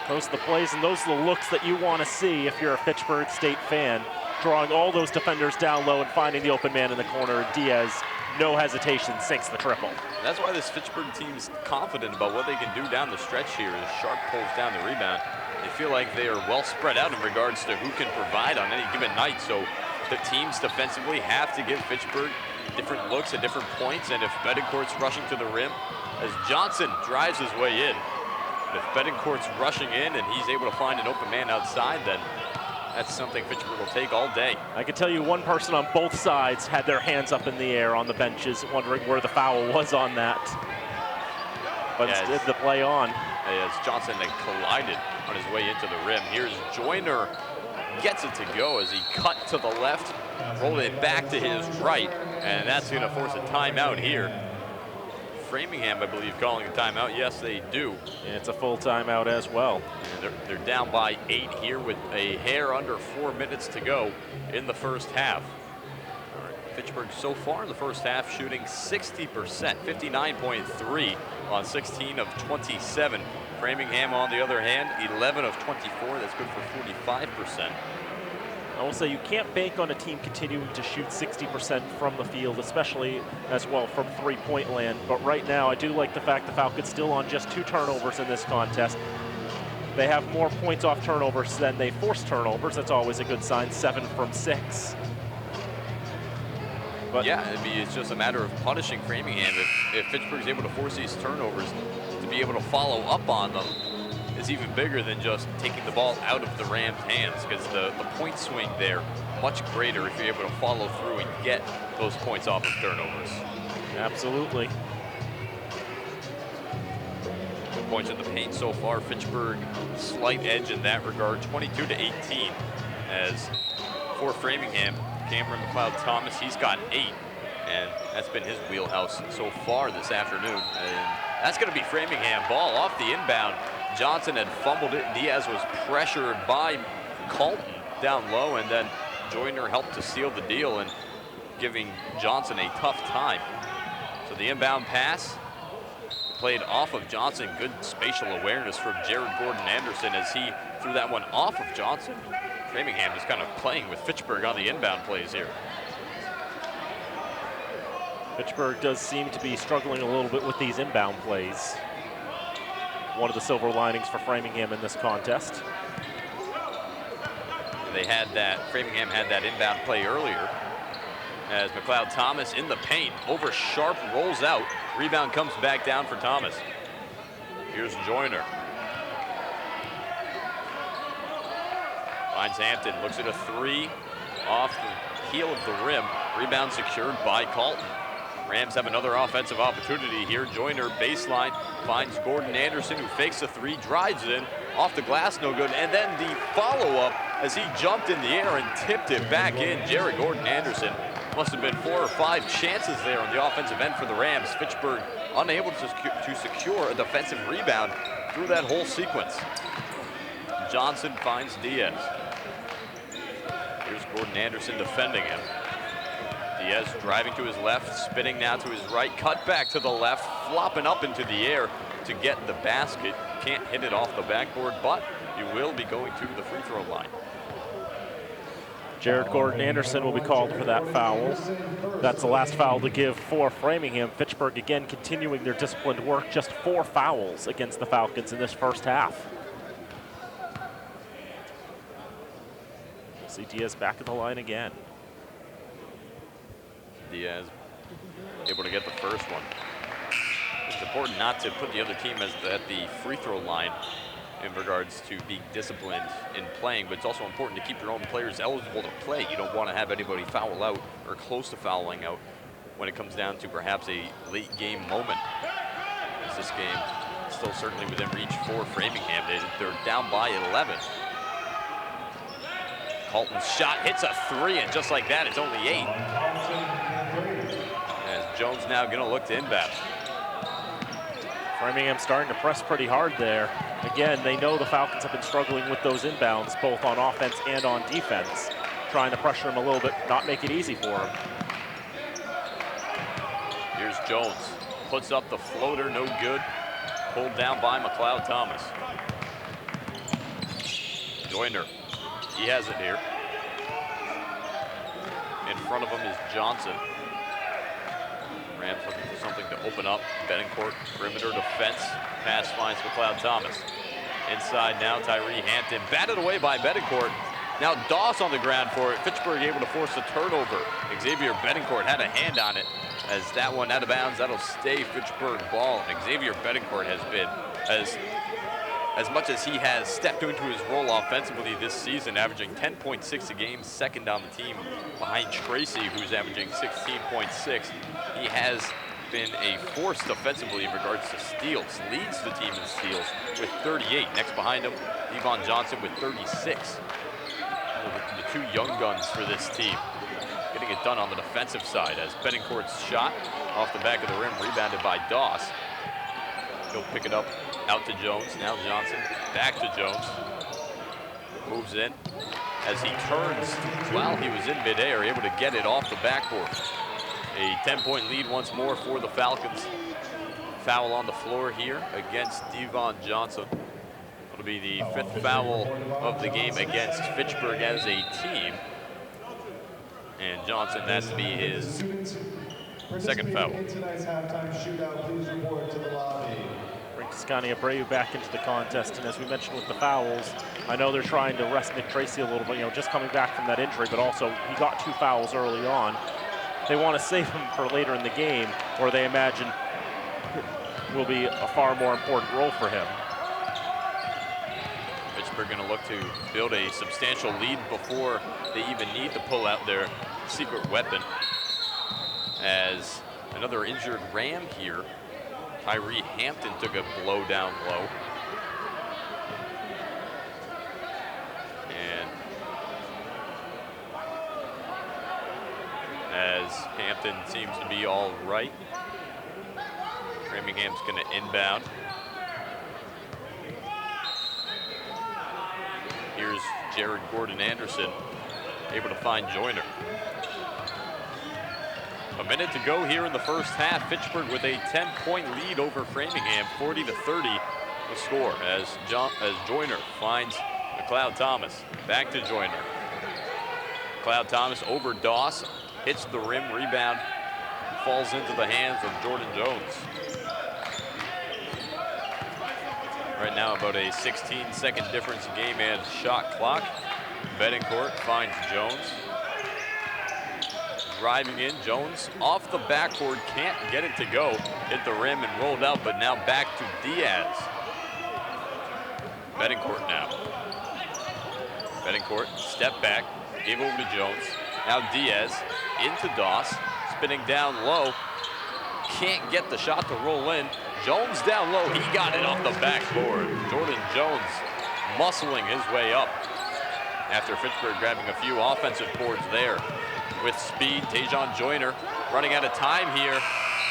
Those are the plays and those are the looks that you want to see if you're a Fitchburg State fan. Drawing all those defenders down low and finding the open man in the corner. Diaz, no hesitation, sinks the triple. That's why this Fitchburg team's confident about what they can do down the stretch here as Sharp pulls down the rebound. They feel like they are well spread out in regards to who can provide on any given night. So the teams defensively have to give Fitchburg different looks at different points. And if Betancourt's rushing to the rim, as Johnson drives his way in, if Betancourt's rushing in and he's able to find an open man outside, then that's something Fitchburg will take all day. I can tell you one person on both sides had their hands up in the air on the benches, wondering where the foul was on that. But instead the play on. As Johnson then collided on his way into the rim. Here's Joyner, gets it to go as he cut to the left, rolled it back to his right, and that's going to force a timeout here. Framingham, I believe, calling a timeout. Yes, they do. And it's a full timeout as well. And they're down by 8 here with a hair under 4 minutes to go in the first half. Fitchburg so far in the first half shooting 60%, 59.3 on 16 of 27. Framingham, on the other hand, 11 of 24. That's good for 45%. I will say you can't bank on a team continuing to shoot 60% from the field, especially as well from 3-point land. But right now, I do like the fact the Falcons still on just 2 turnovers in this contest. They have more points off turnovers than they force turnovers. That's always a good sign, 7 from 6. But yeah, it's just a matter of punishing Framingham. If Fitchburg's able to force these turnovers, to be able to follow up on them is even bigger than just taking the ball out of the Rams' hands, because the point swing there much greater if you're able to follow through and get those points off of turnovers. Absolutely. Good points in the paint so far. Fitchburg slight edge in that regard, 22-18. As for Framingham, Cameron McLeod-Thomas, he's got 8, and that's been his wheelhouse so far this afternoon. And that's going to be Framingham ball off the inbound. Johnson had fumbled it. Diaz was pressured by Colton down low, and then Joyner helped to seal the deal and giving Johnson a tough time. So the inbound pass played off of Johnson. Good spatial awareness from Jared Gordon-Anderson as he threw that one off of Johnson. Framingham just kind of playing with Fitchburg on the inbound plays here. Fitchburg does seem to be struggling a little bit with these inbound plays. One of the silver linings for Framingham in this contest. Framingham had that inbound play earlier as McLeod-Thomas in the paint, over Sharp, rolls out. Rebound comes back down for Thomas. Here's Joyner. Finds Hampton, looks at a 3 off the heel of the rim. Rebound secured by Colton. Rams have another offensive opportunity here. Joyner baseline finds Gordon-Anderson, who fakes a 3, drives in, off the glass, no good. And then the follow-up as he jumped in the air and tipped it back in. Jared Gordon-Anderson, must have been 4 or 5 chances there on the offensive end for the Rams. Fitchburg unable to secure a defensive rebound through that whole sequence. Johnson finds Diaz. Here's Gordon-Anderson defending him. Diaz driving to his left, spinning now to his right, cut back to the left, flopping up into the air to get the basket. Can't hit it off the backboard, but you will be going to the free throw line. Jared Gordon-Anderson will be called for that foul. That's the last foul to give for Framingham. Fitchburg again continuing their disciplined work. Just 4 fouls against the Falcons in this first half. See Diaz back at the line again. Diaz able to get the first one. It's important not to put the other team at the free throw line in regards to being disciplined in playing, but it's also important to keep your own players eligible to play. You don't want to have anybody foul out or close to fouling out when it comes down to perhaps a late game moment. As this game is still certainly within reach for Framingham. They're down by 11. Colton's shot hits a 3, and just like that, it's only 8. As Jones now gonna look to inbound. Framingham starting to press pretty hard there. Again, they know the Falcons have been struggling with those inbounds, both on offense and on defense. Trying to pressure them a little bit, not make it easy for them. Here's Jones, puts up the floater, no good. Pulled down by McLeod-Thomas. Joyner, he has it here. In front of him is Johnson. Rams looking for something to open up. Betancourt, perimeter defense. Pass finds McLeod-Thomas. Inside now, Tyree Hampton. Batted away by Betancourt. Now Doss on the ground for it. Fitchburg able to force a turnover. Xavier Betancourt had a hand on it. As that one out of bounds, that'll stay Fitchburg ball. Xavier Betancourt has been, as much as he has stepped into his role offensively this season, averaging 10.6 a game, second on the team behind Tracy, who's averaging 16.6. He has been a force defensively in regards to steals, leads the team in steals with 38. Next behind him, Davon Johnson with 36. The 2 young guns for this team getting it done on the defensive side as Betancourt's shot off the back of the rim, rebounded by Doss. He'll pick it up out to Jones. Now Johnson back to Jones. Moves in as he turns while he was in midair, able to get it off the backboard. A 10-point lead once more for the Falcons. Foul on the floor here against Davon Johnson. It'll be the 5th foul of the game against Fitchburg as a team. And Johnson, that's to be his 2nd foul. Bring Toscani Abreu back into the contest, and as we mentioned with the fouls, I know they're trying to rest Nick Tracy a little bit, just coming back from that injury, but also he got 2 fouls early on. They want to save him for later in the game, or they imagine will be a far more important role for him. Fitchburg going to look to build a substantial lead before they even need to pull out their secret weapon. As another injured Ram here, Tyree Hampton took a blow down low. And as Hampton seems to be all right. Framingham's going to inbound. Here's Jared Gordon-Anderson, able to find Joyner. A minute to go here in the first half. Fitchburg with a 10-point lead over Framingham, 40-30 the score as Joyner finds McLeod Thomas. Back to Joyner. McLeod Thomas over Doss, hits the rim, rebound, falls into the hands of Jordan Jones. Right now about a 16-second difference in game and shot clock. Betancourt finds Jones. Driving in, Jones off the backboard, can't get it to go. Hit the rim and rolled out, but now back to Diaz. Betancourt now. Betancourt, step back, gave over to Jones. Now Diaz into Doss, spinning down low. Can't get the shot to roll in. Jones down low, he got it off the backboard. Jordan Jones muscling his way up after Fitchburg grabbing a few offensive boards there. With speed, Tajon Joyner running out of time here,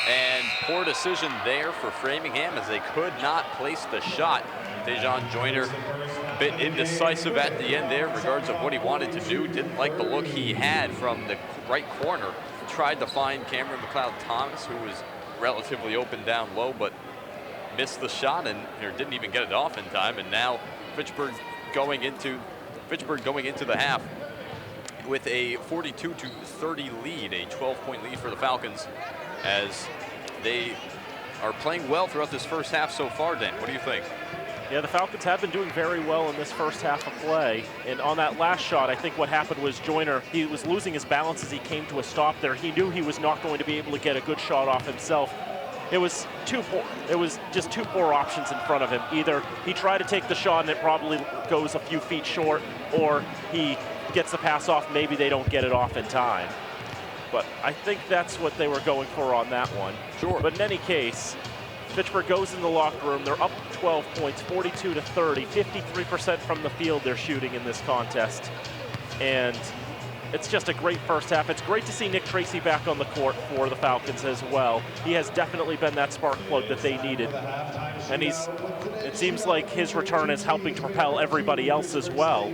and poor decision there for Framingham as they could not place the shot. Tajon Joyner a bit indecisive at the end there in regards of what he wanted to do. Didn't like the look he had from the right corner. Tried to find Cameron McLeod Thomas, who was relatively open down low, but missed the shot and didn't even get it off in time. And now Fitchburg going into the half with a 42-30 lead, a 12-point lead for the Falcons, as they are playing well throughout this first half so far. Dan, what do you think? Yeah, the Falcons have been doing very well in this first half of play. And on that last shot, I think what happened was Joyner, he was losing his balance as he came to a stop there. He knew he was not going to be able to get a good shot off himself. It was just two poor options in front of him. Either he tried to take the shot and it probably goes a few feet short, or he gets the pass off, maybe they don't get it off in time. But I think that's what they were going for on that one. Sure. But in any case, Fitchburg goes in the locker room. They're up 12 points, 42-30, 53% from the field they're shooting in this contest. And it's just a great first half. It's great to see Nick Tracy back on the court for the Falcons as well. He has definitely been that spark plug that they needed. And it seems like his return is helping to propel everybody else as well.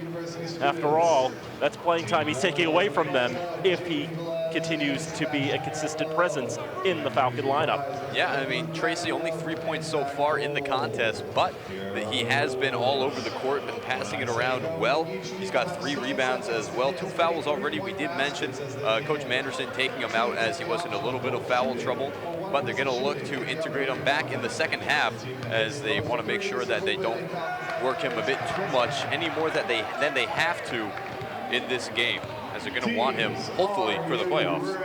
After all, that's playing time he's taking away from them if he continues to be a consistent presence in the Falcon lineup. Yeah, I mean, Tracy only 3 points so far in the contest, but he has been all over the court, been passing it around well. He's got 3 rebounds as well, 2 fouls already. We did mention Coach Manderson taking him out as he was in a little bit of foul trouble, but they're going to look to integrate him back in the second half as they want to make sure that they don't work him a bit too much any more than they have to in this game, as they're going to want him, hopefully, for the playoffs.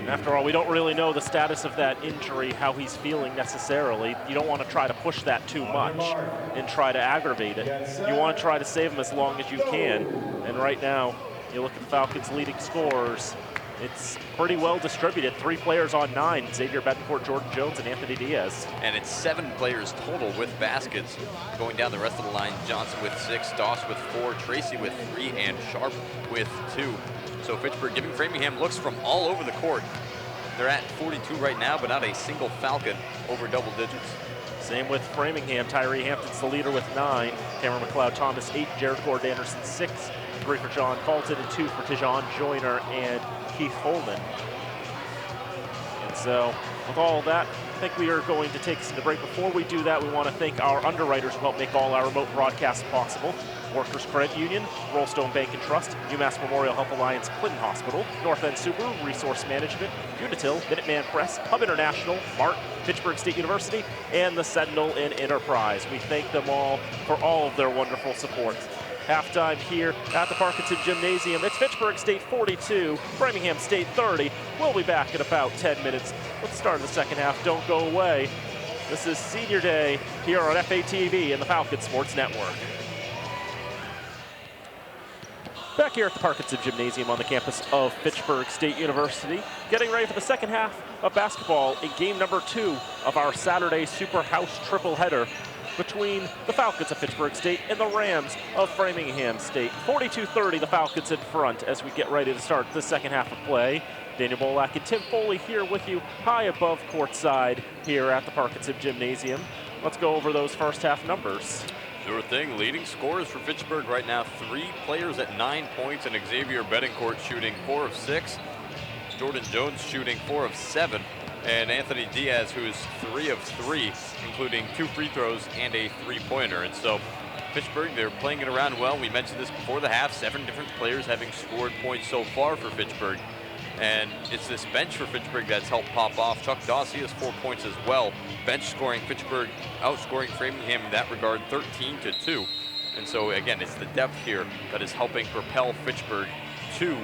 After all, we don't really know the status of that injury, how he's feeling necessarily. You don't want to try to push that too much and try to aggravate it. You want to try to save him as long as you can. And right now, you look at the Falcons' leading scorers. It's pretty well distributed. 3 players on 9, Xavier Betancourt, Jordan Jones, and Anthony Diaz. And it's 7 players total with baskets. Going down the rest of the line, Johnson with 6, Doss with 4, Tracy with 3, and Sharp with 2. So Fitchburg giving Framingham looks from all over the court. They're at 42 right now, but not a single Falcon over double digits. Same with Framingham. Tyree Hampton's the leader with 9. Cameron McLeod Thomas 8. Jared Gordon-Anderson 6. 3 for John Colton and 2 for Tajon Joyner and Keith Holman. And so with all that, I think we are going to take us into break. Before we do that, we want to thank our underwriters who help make all our remote broadcasts possible. Workers Credit Union, Rollstone Bank and Trust, UMass Memorial Health Alliance, Clinton Hospital, North End Subaru, Resource Management, Unitil, Minuteman Press, Hub International, Mart, Fitchburg State University, and the Sentinel in Enterprise. We thank them all for all of their wonderful support. Halftime here at the Parkinson Gymnasium. It's Fitchburg State 42, Framingham State 30. We'll be back in about 10 minutes. Let's start the second half. Don't go away. This is Senior Day here on FATV and the Falcon Sports Network. Back here at the Parkinson Gymnasium on the campus of Fitchburg State University, getting ready for the second half of basketball in game number 2 of our Saturday Super House triple header. between the Falcons of Fitchburg State and the Rams of Framingham State. 42-30, the Falcons in front as we get ready to start the second half of play. Daniel Bolak and Tim Foley here with you high above courtside here at the Parkinson Gymnasium. Let's go over those first half numbers. Sure thing. Leading scorers for Fitchburg right now, 3 players at 9 points, and Xavier Betancourt shooting 4 of 6. Jordan Jones shooting 4 of 7. And Anthony Diaz, who is 3 of 3, including 2 free throws and a 3-pointer. And so Fitchburg, they're playing it around well. We mentioned this before the half, 7 different players having scored points so far for Fitchburg. And it's this bench for Fitchburg that's helped pop off. Chuck Dawsey has 4 points as well. Bench scoring Fitchburg, outscoring Framingham in that regard, 13-2. And so again, it's the depth here that is helping propel Fitchburg to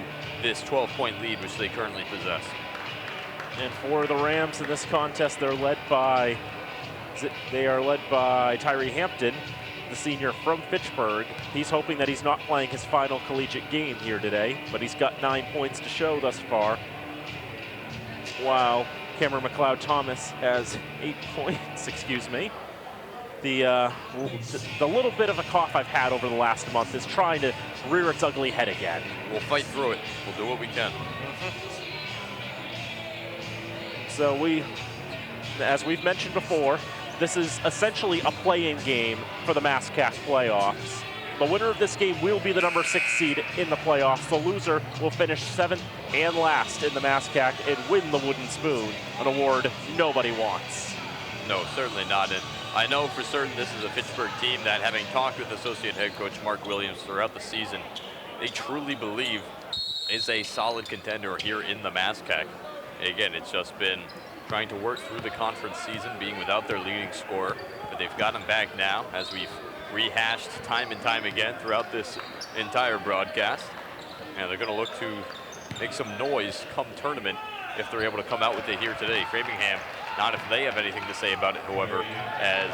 this 12-point lead, which they currently possess. And for the Rams in this contest, they are led by Tyree Hampton, the senior from Fitchburg. He's hoping that he's not playing his final collegiate game here today, but he's got 9 points to show thus far. While Cameron McLeod-Thomas has 8 points, excuse me. The little bit of a cough I've had over the last month is trying to rear its ugly head again. We'll fight through it. We'll do what we can. So as we've mentioned before, this is essentially a play-in game for the MASCAC playoffs. The winner of this game will be the number 6 seed in the playoffs. The loser will finish 7th and last in the MASCAC and win the Wooden Spoon, an award nobody wants. No, certainly not. And I know for certain this is a Fitchburg team that, having talked with associate head coach Mark Williams throughout the season, they truly believe is a solid contender here in the MASCAC. Again, it's just been trying to work through the conference season, being without their leading scorer, but they've got him back now, as we've rehashed time and time again throughout this entire broadcast. And they're going to look to make some noise come tournament if they're able to come out with it here today. Framingham, not if they have anything to say about it, however, as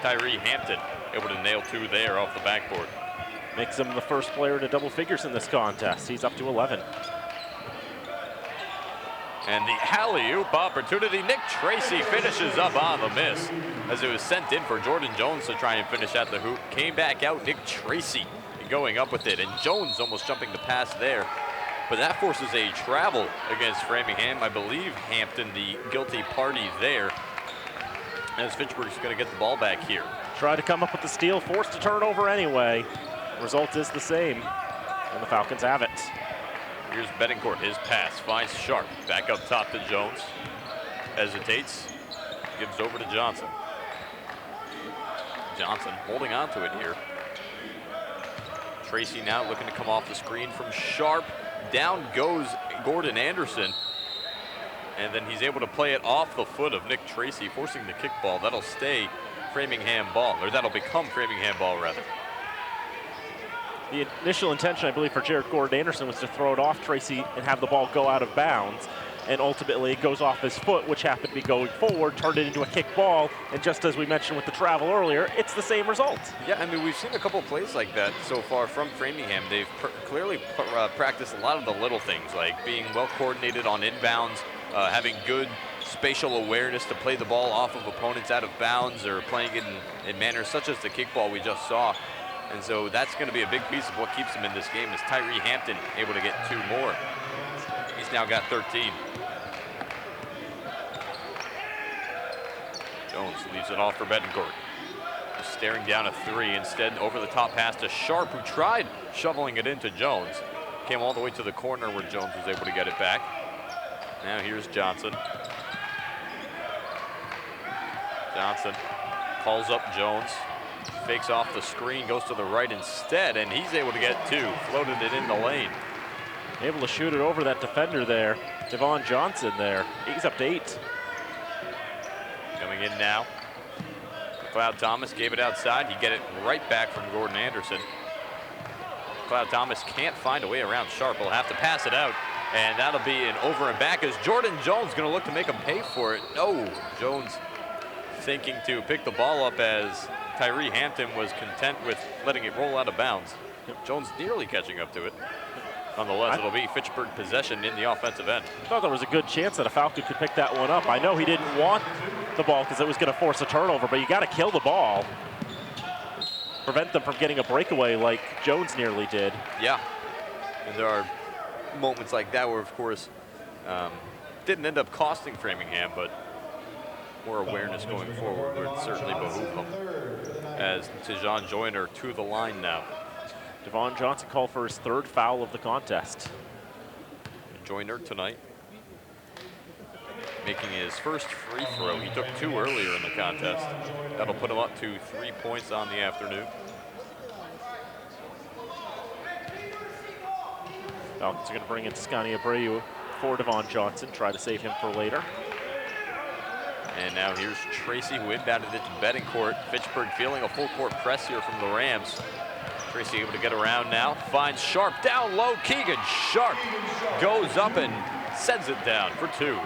Tyree Hampton able to nail 2 there off the backboard. Makes him the first player to double figures in this contest. He's up to 11. And the alley-oop opportunity. Nick Tracy finishes up on the miss as it was sent in for Jordan Jones to try and finish at the hoop. Came back out, Nick Tracy going up with it. And Jones almost jumping the pass there. But that forces a travel against Framingham. I believe Hampton, the guilty party there, as Fitchburg's going to get the ball back here. Try to come up with the steal, forced to turn over anyway. Result is the same, and the Falcons have it. Here's Betancourt, his pass, finds Sharp, back up top to Jones. Hesitates, gives over to Johnson. Johnson holding on to it here. Tracy now looking to come off the screen from Sharp. Down goes Gordon Anderson. And then he's able to play it off the foot of Nick Tracy, forcing the kickball. That'll stay Framingham ball, or that'll become Framingham ball rather. The initial intention, I believe, for Jared Gordon Anderson was to throw it off Tracy and have the ball go out of bounds. And ultimately, it goes off his foot, which happened to be going forward, turned it into a kick ball. And just as we mentioned with the travel earlier, it's the same result. Yeah, I mean, we've seen a couple of plays like that so far from Framingham. They've clearly practiced a lot of the little things, like being well coordinated on inbounds, having good spatial awareness to play the ball off of opponents out of bounds, or playing it in manners such as the kickball we just saw. And so that's going to be a big piece of what keeps him in this game, is Tyree Hampton able to get 2 more. He's now got 13. Jones leaves it off for Betancourt. Just staring down a 3. Instead, over the top pass to Sharp, who tried shoveling it into Jones. Came all the way to the corner where Jones was able to get it back. Now here's Johnson. Johnson calls up Jones. Fakes off the screen, goes to the right instead, and he's able to get 2. Floated it in the lane. Able to shoot it over that defender there. Davon Johnson there. He's up to 8. Coming in now. Cloud Thomas gave it outside. He get it right back from Gordon Anderson. Cloud Thomas can't find a way around Sharp. He'll have to pass it out, and that'll be an over and back as Jordan Jones going to look to make him pay for it. No, Jones thinking to pick the ball up as Tyree Hampton was content with letting it roll out of bounds. Jones nearly catching up to it. Nonetheless, it'll be Fitchburg possession in the offensive end. I thought there was a good chance that a Falcon could pick that one up. I know he didn't want the ball because it was going to force a turnover, but you got to kill the ball. prevent them from getting a breakaway like Jones nearly did. Yeah, and there are moments like that where, of course, didn't end up costing Framingham, but more awareness going forward would certainly behoove them. As Davon Joyner to the line now. Davon Johnson called for his 3rd foul of the contest. And Joyner tonight making his first free throw. He took 2 earlier in the contest. That'll put him up to 3 points on the afternoon. Falcons are going to bring in Scotty Abreu for Davon Johnson, try to save him for later. And now here's Tracy, who inbounded it to Betancourt. Fitchburg feeling a full court press here from the Rams. Tracy able to get around now, finds Sharp down low. Keegan Sharp goes up and sends it down for 2.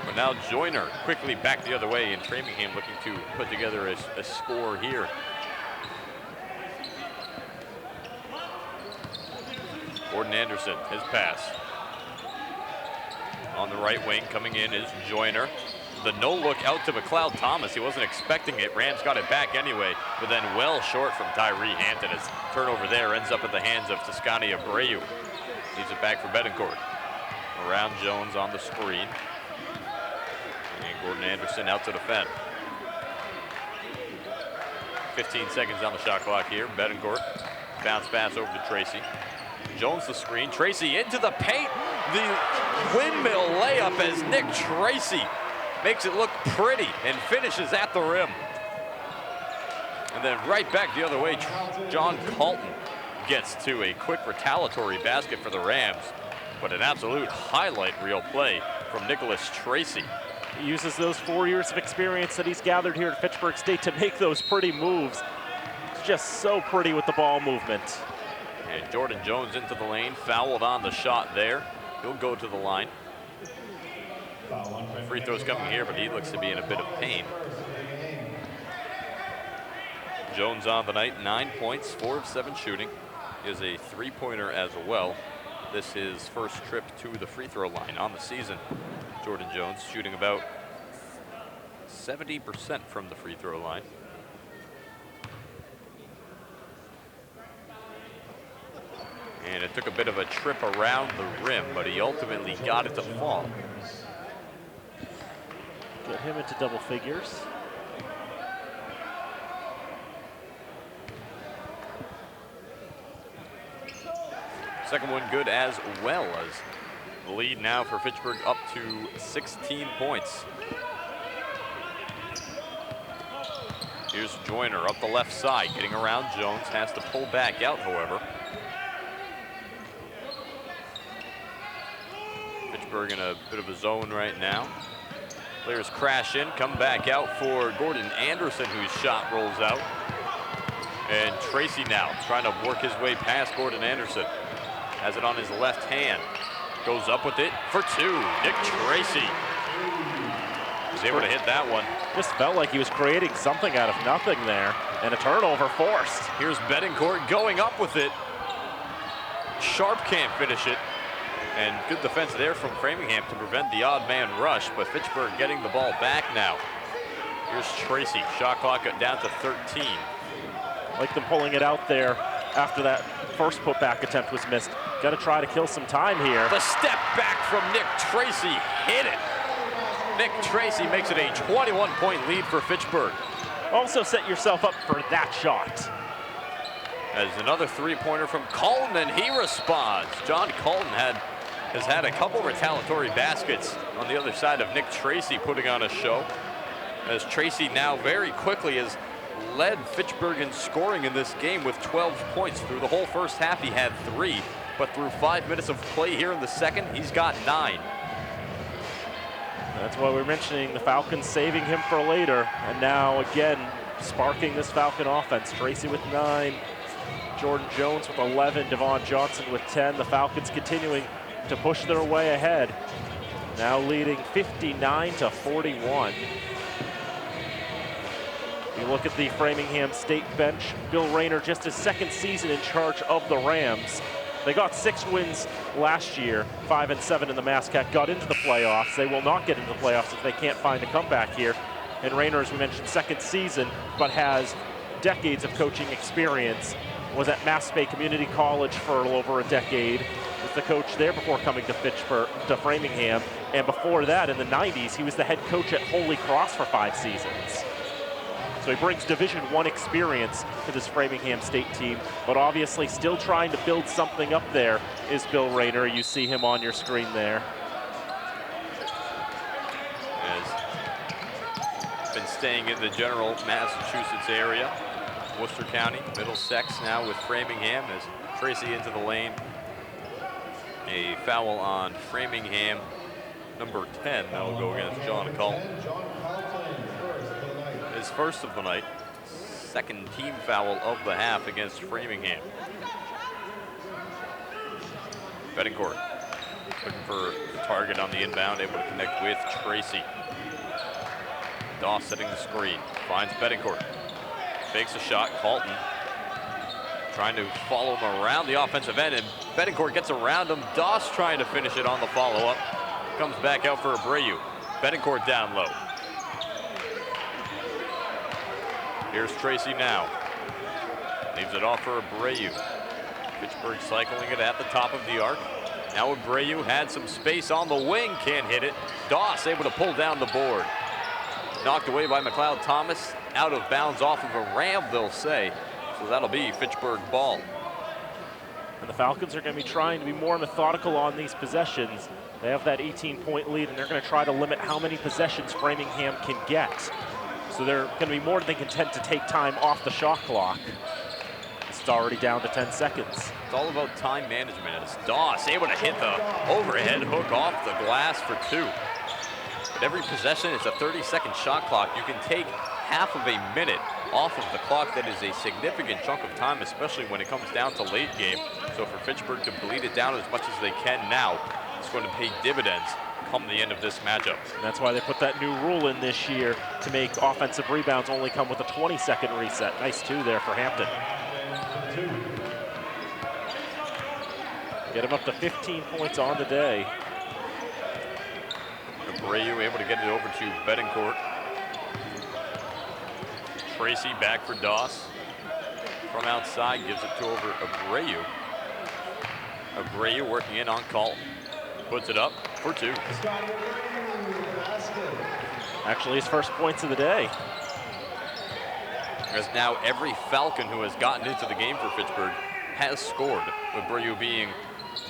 But now Joyner quickly back the other way, and Framingham looking to put together a score here. Gordon Anderson, his pass. On the right wing, coming in is Joyner. The no look out to McLeod Thomas. He wasn't expecting it. Rams got it back anyway, but then well short from Tyree Hampton. His turnover there ends up at the hands of Toscani Abreu. Leaves it back for Betancourt. Around Jones on the screen. And Gordon Anderson out to defend. 15 seconds on the shot clock here. Betancourt. Bounce pass over to Tracy. Jones the screen. Tracy into the paint. The windmill layup as Nick Tracy makes it look pretty and finishes at the rim. And then right back the other way, John Colton gets to a quick retaliatory basket for the Rams, but an absolute highlight reel play from Nicholas Tracy. He uses those 4 years of experience that he's gathered here at Fitchburg State to make those pretty moves. It's just so pretty with the ball movement. And Jordan Jones into the lane, fouled on the shot there. He'll go to the line. Free throws coming here, but he looks to be in a bit of pain. Jones on the night, 9 points, 4 of 7 shooting. He is a 3-pointer as well. This is his first trip to the free throw line on the season. Jordan Jones shooting about 70% from the free throw line. And it took a bit of a trip around the rim, but he ultimately got it to fall. Get him into double figures. Second one good as well, as the lead now for Fitchburg up to 16 points. Here's Joyner up the left side, getting around Jones, has to pull back out, however. Fitchburg in a bit of a zone right now. Players crash in, come back out for Gordon Anderson, whose shot rolls out. And Tracy now trying to work his way past Gordon Anderson. Has it on his left hand. Goes up with it for 2. Nick Tracy was able to hit that one. Just felt like he was creating something out of nothing there, and a turnover forced. Here's Betancourt going up with it. Sharp can't finish it. And good defense there from Framingham to prevent the odd man rush, but Fitchburg getting the ball back now. Here's Tracy, shot clock down to 13. Like them pulling it out there after that first putback attempt was missed. Got to try to kill some time here. The step back from Nick Tracy, hit it. Nick Tracy makes it a 21-point lead for Fitchburg. Also set yourself up for that shot. As another 3-pointer from Colton, and he responds. John Colton has had a couple retaliatory baskets on the other side of Nick Tracy putting on a show. As Tracy now very quickly has led Fitchburg in scoring in this game with 12 points. Through the whole first half, he had 3, but through 5 minutes of play here in the second, he's got 9. That's why we're mentioning the Falcons saving him for later. And now again, sparking this Falcon offense. Tracy with 9, Jordan Jones with 11, Davon Johnson with 10. The Falcons continuing to push their way ahead. Now leading 59-41. You look at the Framingham State bench. Bill Rayner, just his second season in charge of the Rams. They got 6 wins last year, 5-7 in the MASCAC, got into the playoffs. They will not get into the playoffs if they can't find a comeback here. And Rayner, as we mentioned, second season, but has decades of coaching experience. Was at Mass Bay Community College for a little over a decade. Was the coach there before coming to Fitchburg, to Framingham. And before that, in the 90s, he was the head coach at Holy Cross for 5 seasons. So he brings Division I experience to this Framingham State team, but obviously still trying to build something up there is Bill Rayner. You see him on your screen there. Has been staying in the general Massachusetts area. Worcester County, Middlesex now with Framingham as Tracy into the lane. A foul on Framingham, number 10. That will go against John Cullen. His first of the night. Second team foul of the half against Framingham. Betancourt looking for the target on the inbound, able to connect with Tracy. Doss setting the screen, finds Betancourt. Fakes a shot, Colton trying to follow him around the offensive end, and Betancourt gets around him. Doss trying to finish it on the follow-up. Comes back out for Abreu. Betancourt down low. Here's Tracy now. Leaves it off for Abreu. Fitchburg cycling it at the top of the arc. Now Abreu had some space on the wing, can't hit it. Doss able to pull down the board. Knocked away by McLeod Thomas. Out of bounds off of a ramp, they'll say. So that'll be Fitchburg ball. And the Falcons are going to be trying to be more methodical on these possessions. They have that 18-point lead, and they're going to try to limit how many possessions Framingham can get. So they're going to be more than content to take time off the shot clock. It's already down to 10 seconds. It's all about time management as Doss able to hit the overhead hook off the glass for 2. But every possession is a 30-second shot clock. You can take half of a minute off of the clock. That is a significant chunk of time, especially when it comes down to late game. So for Fitchburg to bleed it down as much as they can now, it's going to pay dividends come the end of this matchup. And that's why they put that new rule in this year to make offensive rebounds only come with a 20-second reset. Nice 2 there for Hampton. Get him up to 15 points on the day. Abreu able to get it over to Betancourt. Tracy back for Doss. From outside, gives it to over Abreu. Abreu working in on Colton. Puts it up for 2. Actually, his first points of the day. As now every Falcon who has gotten into the game for Fitchburg has scored, Abreu being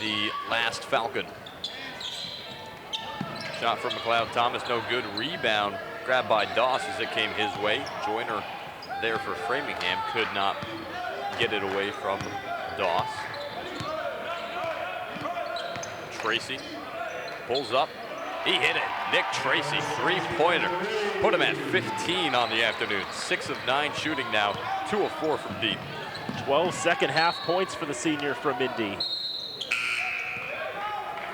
the last Falcon. Shot from McLeod Thomas, no good. Rebound grabbed by Doss as it came his way. Joyner there for Framingham could not get it away from Doss. Tracy pulls up. He hit it. Nick Tracy, 3-pointer. Put him at 15 on the afternoon. 6 of 9 shooting now. 2 of 4 from deep. 12 second half points for the senior from Indy.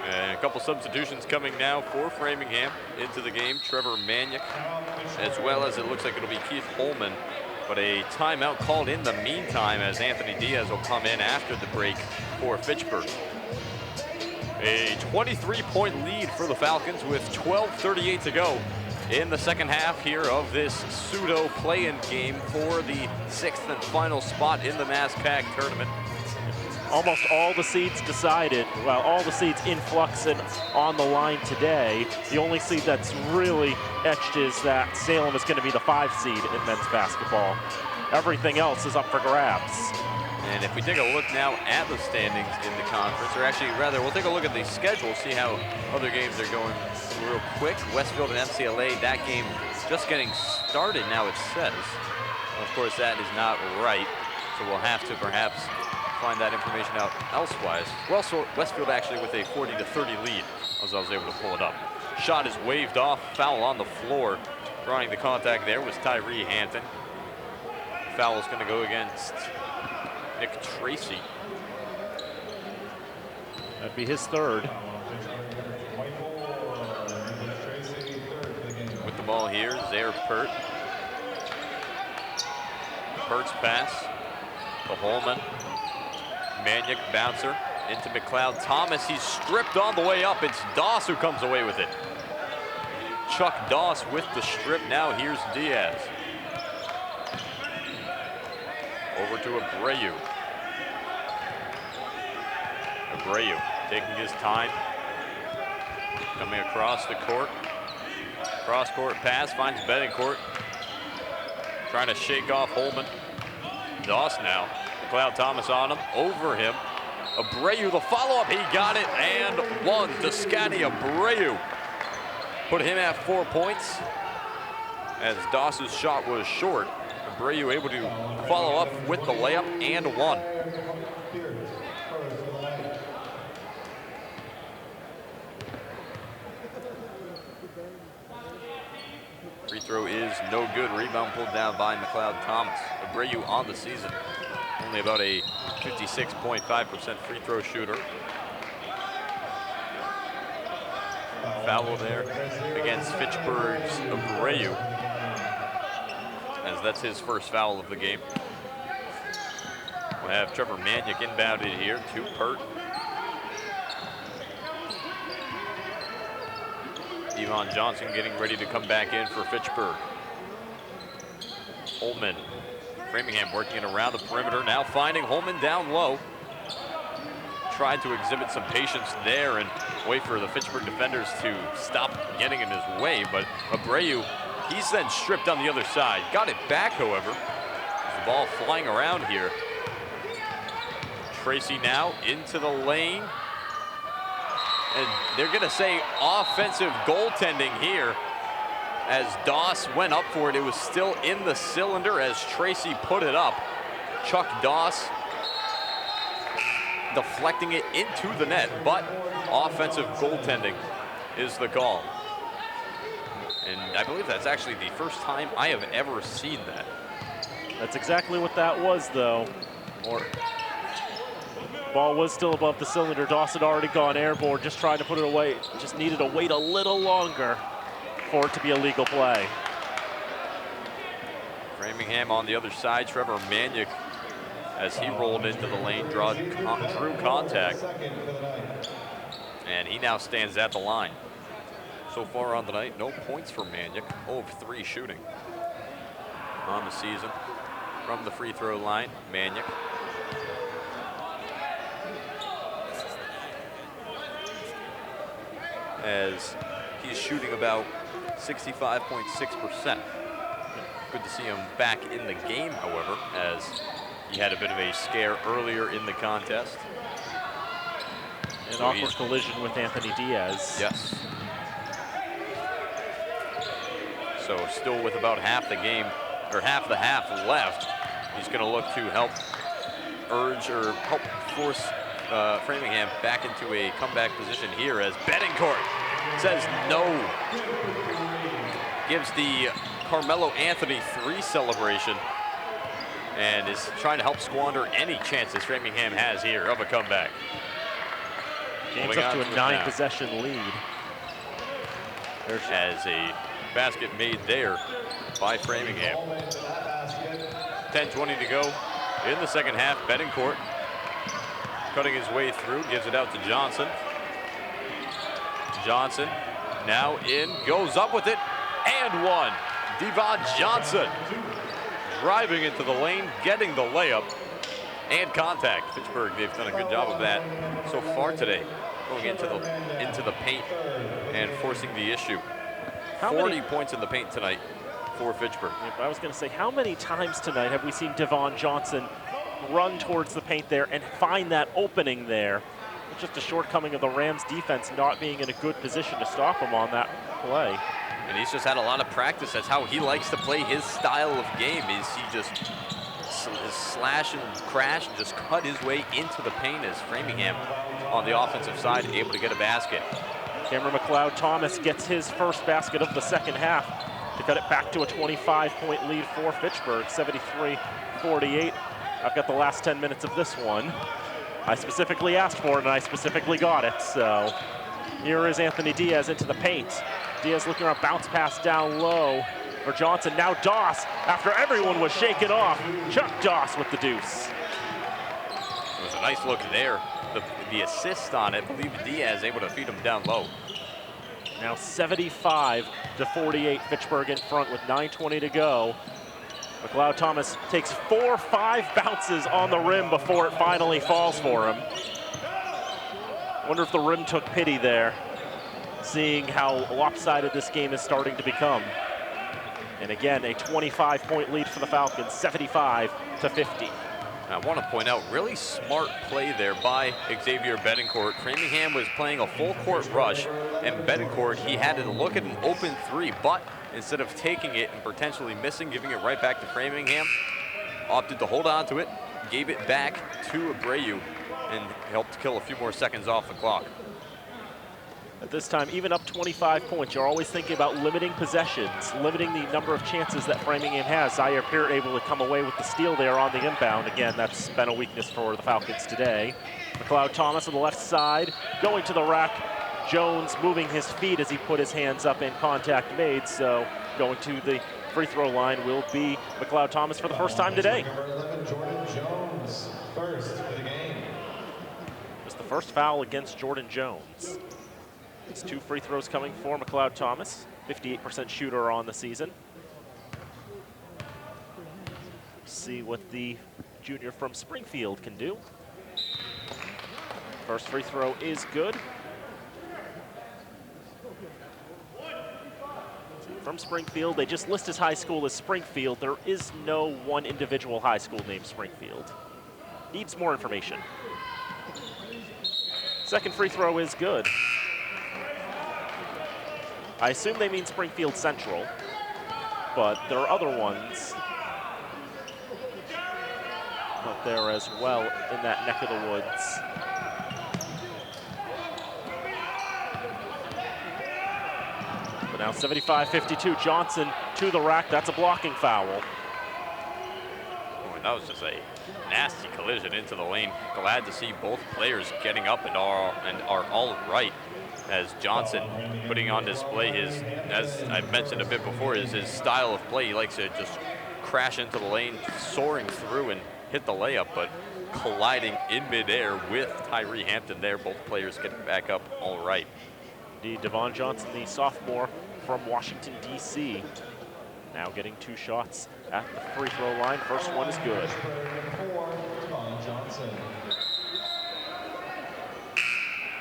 And a couple substitutions coming now for Framingham into the game. Trevor Maniak, as well as it looks like it'll be Keith Holman. But a timeout called in the meantime as Anthony Diaz will come in after the break for Fitchburg. A 23-point lead for the Falcons with 12:38 to go in the second half here of this pseudo play-in game for the 6th and final spot in the NASCAC tournament. Almost all the seeds decided, well, all the seeds in flux and on the line today. The only seed that's really etched is that Salem is going to be the 5 seed in men's basketball. Everything else is up for grabs. And if we take a look now at the standings in the conference, or actually rather, we'll take a look at the schedule, see how other games are going real quick. Westfield and MCLA, that game just getting started now, it says. Of course, that is not right, so we'll have to perhaps find that information out elsewise. Well, so Westfield actually with a 40-30 lead, as I was able to pull it up. Shot is waved off, foul on the floor. Drawing the contact there was Tyree Hampton. Foul is going to go against Nick Tracy. That'd be his 3rd. With the ball here, Zaire Pert. Pert's pass to Holman. Maniak bouncer into McLeod Thomas. He's stripped on the way up. It's Doss who comes away with it. Chuck Doss with the strip. Now here's Diaz. Over to Abreu. Abreu taking his time. Coming across the court. Cross-court pass, finds Betancourt. Trying to shake off Holman. Doss now. McLeod Thomas on him, over him. Abreu, the follow-up, he got it, and one. Descani Abreu put him at 4 points. As Doss's shot was short, Abreu able to follow up with the layup and one. Free throw is no good. Rebound pulled down by McLeod Thomas. Abreu on the season, only about a 56.5% free throw shooter. Foul there against Fitchburg's Abreu, as that's his first foul of the game. We'll have Trevor Manick inbounded here to Pert. Davon Johnson getting ready to come back in for Fitchburg. Holman, Framingham working it around the perimeter, now finding Holman down low. Tried to exhibit some patience there and wait for the Fitchburg defenders to stop getting in his way, but Abreu, he's then stripped on the other side. Got it back, however. The ball flying around here. Tracy now into the lane. And they're going to say offensive goaltending here. As Doss went up for it, it was still in the cylinder as Tracy put it up. Chuck Doss deflecting it into the net, but offensive goaltending is the call. And I believe that's actually the first time I have ever seen that. That's exactly what that was, though. Ball was still above the cylinder. Doss had already gone airborne, just trying to put it away. Just needed to wait a little longer for it to be a legal play. Framingham on the other side. Trevor Manick, as he rolled into the lane, drew contact. And he now stands at the line. So far on the night, no points for Manick. 0 of 3 shooting on the season. From the free throw line, Manick. As he's shooting about 65.6%. Good to see him back in the game, however, as he had a bit of a scare earlier in the contest. An awkward collision with Anthony Diaz. Yes. So still with about half the game, or half the half left, he's going to look to help force Framingham back into a comeback position here as Betancourt says no. Gives the Carmelo Anthony 3 celebration and is trying to help squander any chances Framingham has here of a comeback. Game's up to a 9-possession lead. As a basket made there by Framingham. 10:20 to go in the second half. Betancourt cutting his way through, gives it out to Johnson. Johnson now in, goes up with it, and one. Davon Johnson driving into the lane, getting the layup and contact. Fitchburg, they've done a good job of that so far today, going into the paint and forcing the issue. 40 points in the paint tonight for Fitchburg. I was going to say, how many times tonight have we seen Davon Johnson run towards the paint there and find that opening there? It's just a shortcoming of the Rams defense not being in a good position to stop him on that play. And he's just had a lot of practice. That's how he likes to play his style of game, is he just slash and crash and just cut his way into the paint as Framingham on the offensive side able to get a basket. Cameron McLeod Thomas gets his first basket of the second half to cut it back to a 25-point lead for Fitchburg, 73-48. I've got the last 10 minutes of this one. I specifically asked for it, and I specifically got it. So here is Anthony Diaz into the paint. Diaz looking around, bounce pass down low for Johnson. Now Doss, after everyone was shaken off. Chuck Doss with the deuce. It was a nice look there. The assist on it, I believe Diaz able to feed him down low. Now 75-48, Fitchburg in front with 9:20 to go. McLeod Thomas takes 4-5 bounces on the rim before it finally falls for him. Wonder if the rim took pity there, seeing how lopsided this game is starting to become. And again, a 25-point lead for the Falcons, 75-50. I want to point out, really smart play there by Xavier Betancourt. Framingham was playing a full court rush, and Betancourt, he had to look at an open three, but instead of taking it and potentially missing, giving it right back to Framingham, opted to hold on to it, gave it back to Abreu, and helped kill a few more seconds off the clock. At this time, even up 25 points, you're always thinking about limiting possessions, limiting the number of chances that Framingham has. Zaire Peart able to come away with the steal there on the inbound. Again, that's been a weakness for the Falcons today. McLeod Thomas on the left side, going to the rack. Jones moving his feet as he put his hands up and contact made. So going to the free throw line will be McLeod Thomas for the first time today. Number 11, Jordan Jones, first for the game. Just the first foul against Jordan Jones. It's 2 free throws coming for McLeod Thomas, 58% shooter on the season. See what the junior from Springfield can do. First free throw is good. From Springfield, they just list his high school as Springfield. There is no one individual high school named Springfield. Needs more information. Second free throw is good. I assume they mean Springfield Central, but there are other ones up there as well in that neck of the woods. But now 75-52, Johnson to the rack. That's a blocking foul. Oh, that was just a nasty collision into the lane. Glad to see both players getting up and are all right. As Johnson putting on display his, as I mentioned a bit before, is his style of play. He likes to just crash into the lane, soaring through and hit the layup, but colliding in midair with Tyree Hampton there. Both players getting back up all right. Indeed, Davon Johnson, the sophomore from Washington, D.C., now getting 2 shots at the free throw line. First one is good. Davon Johnson.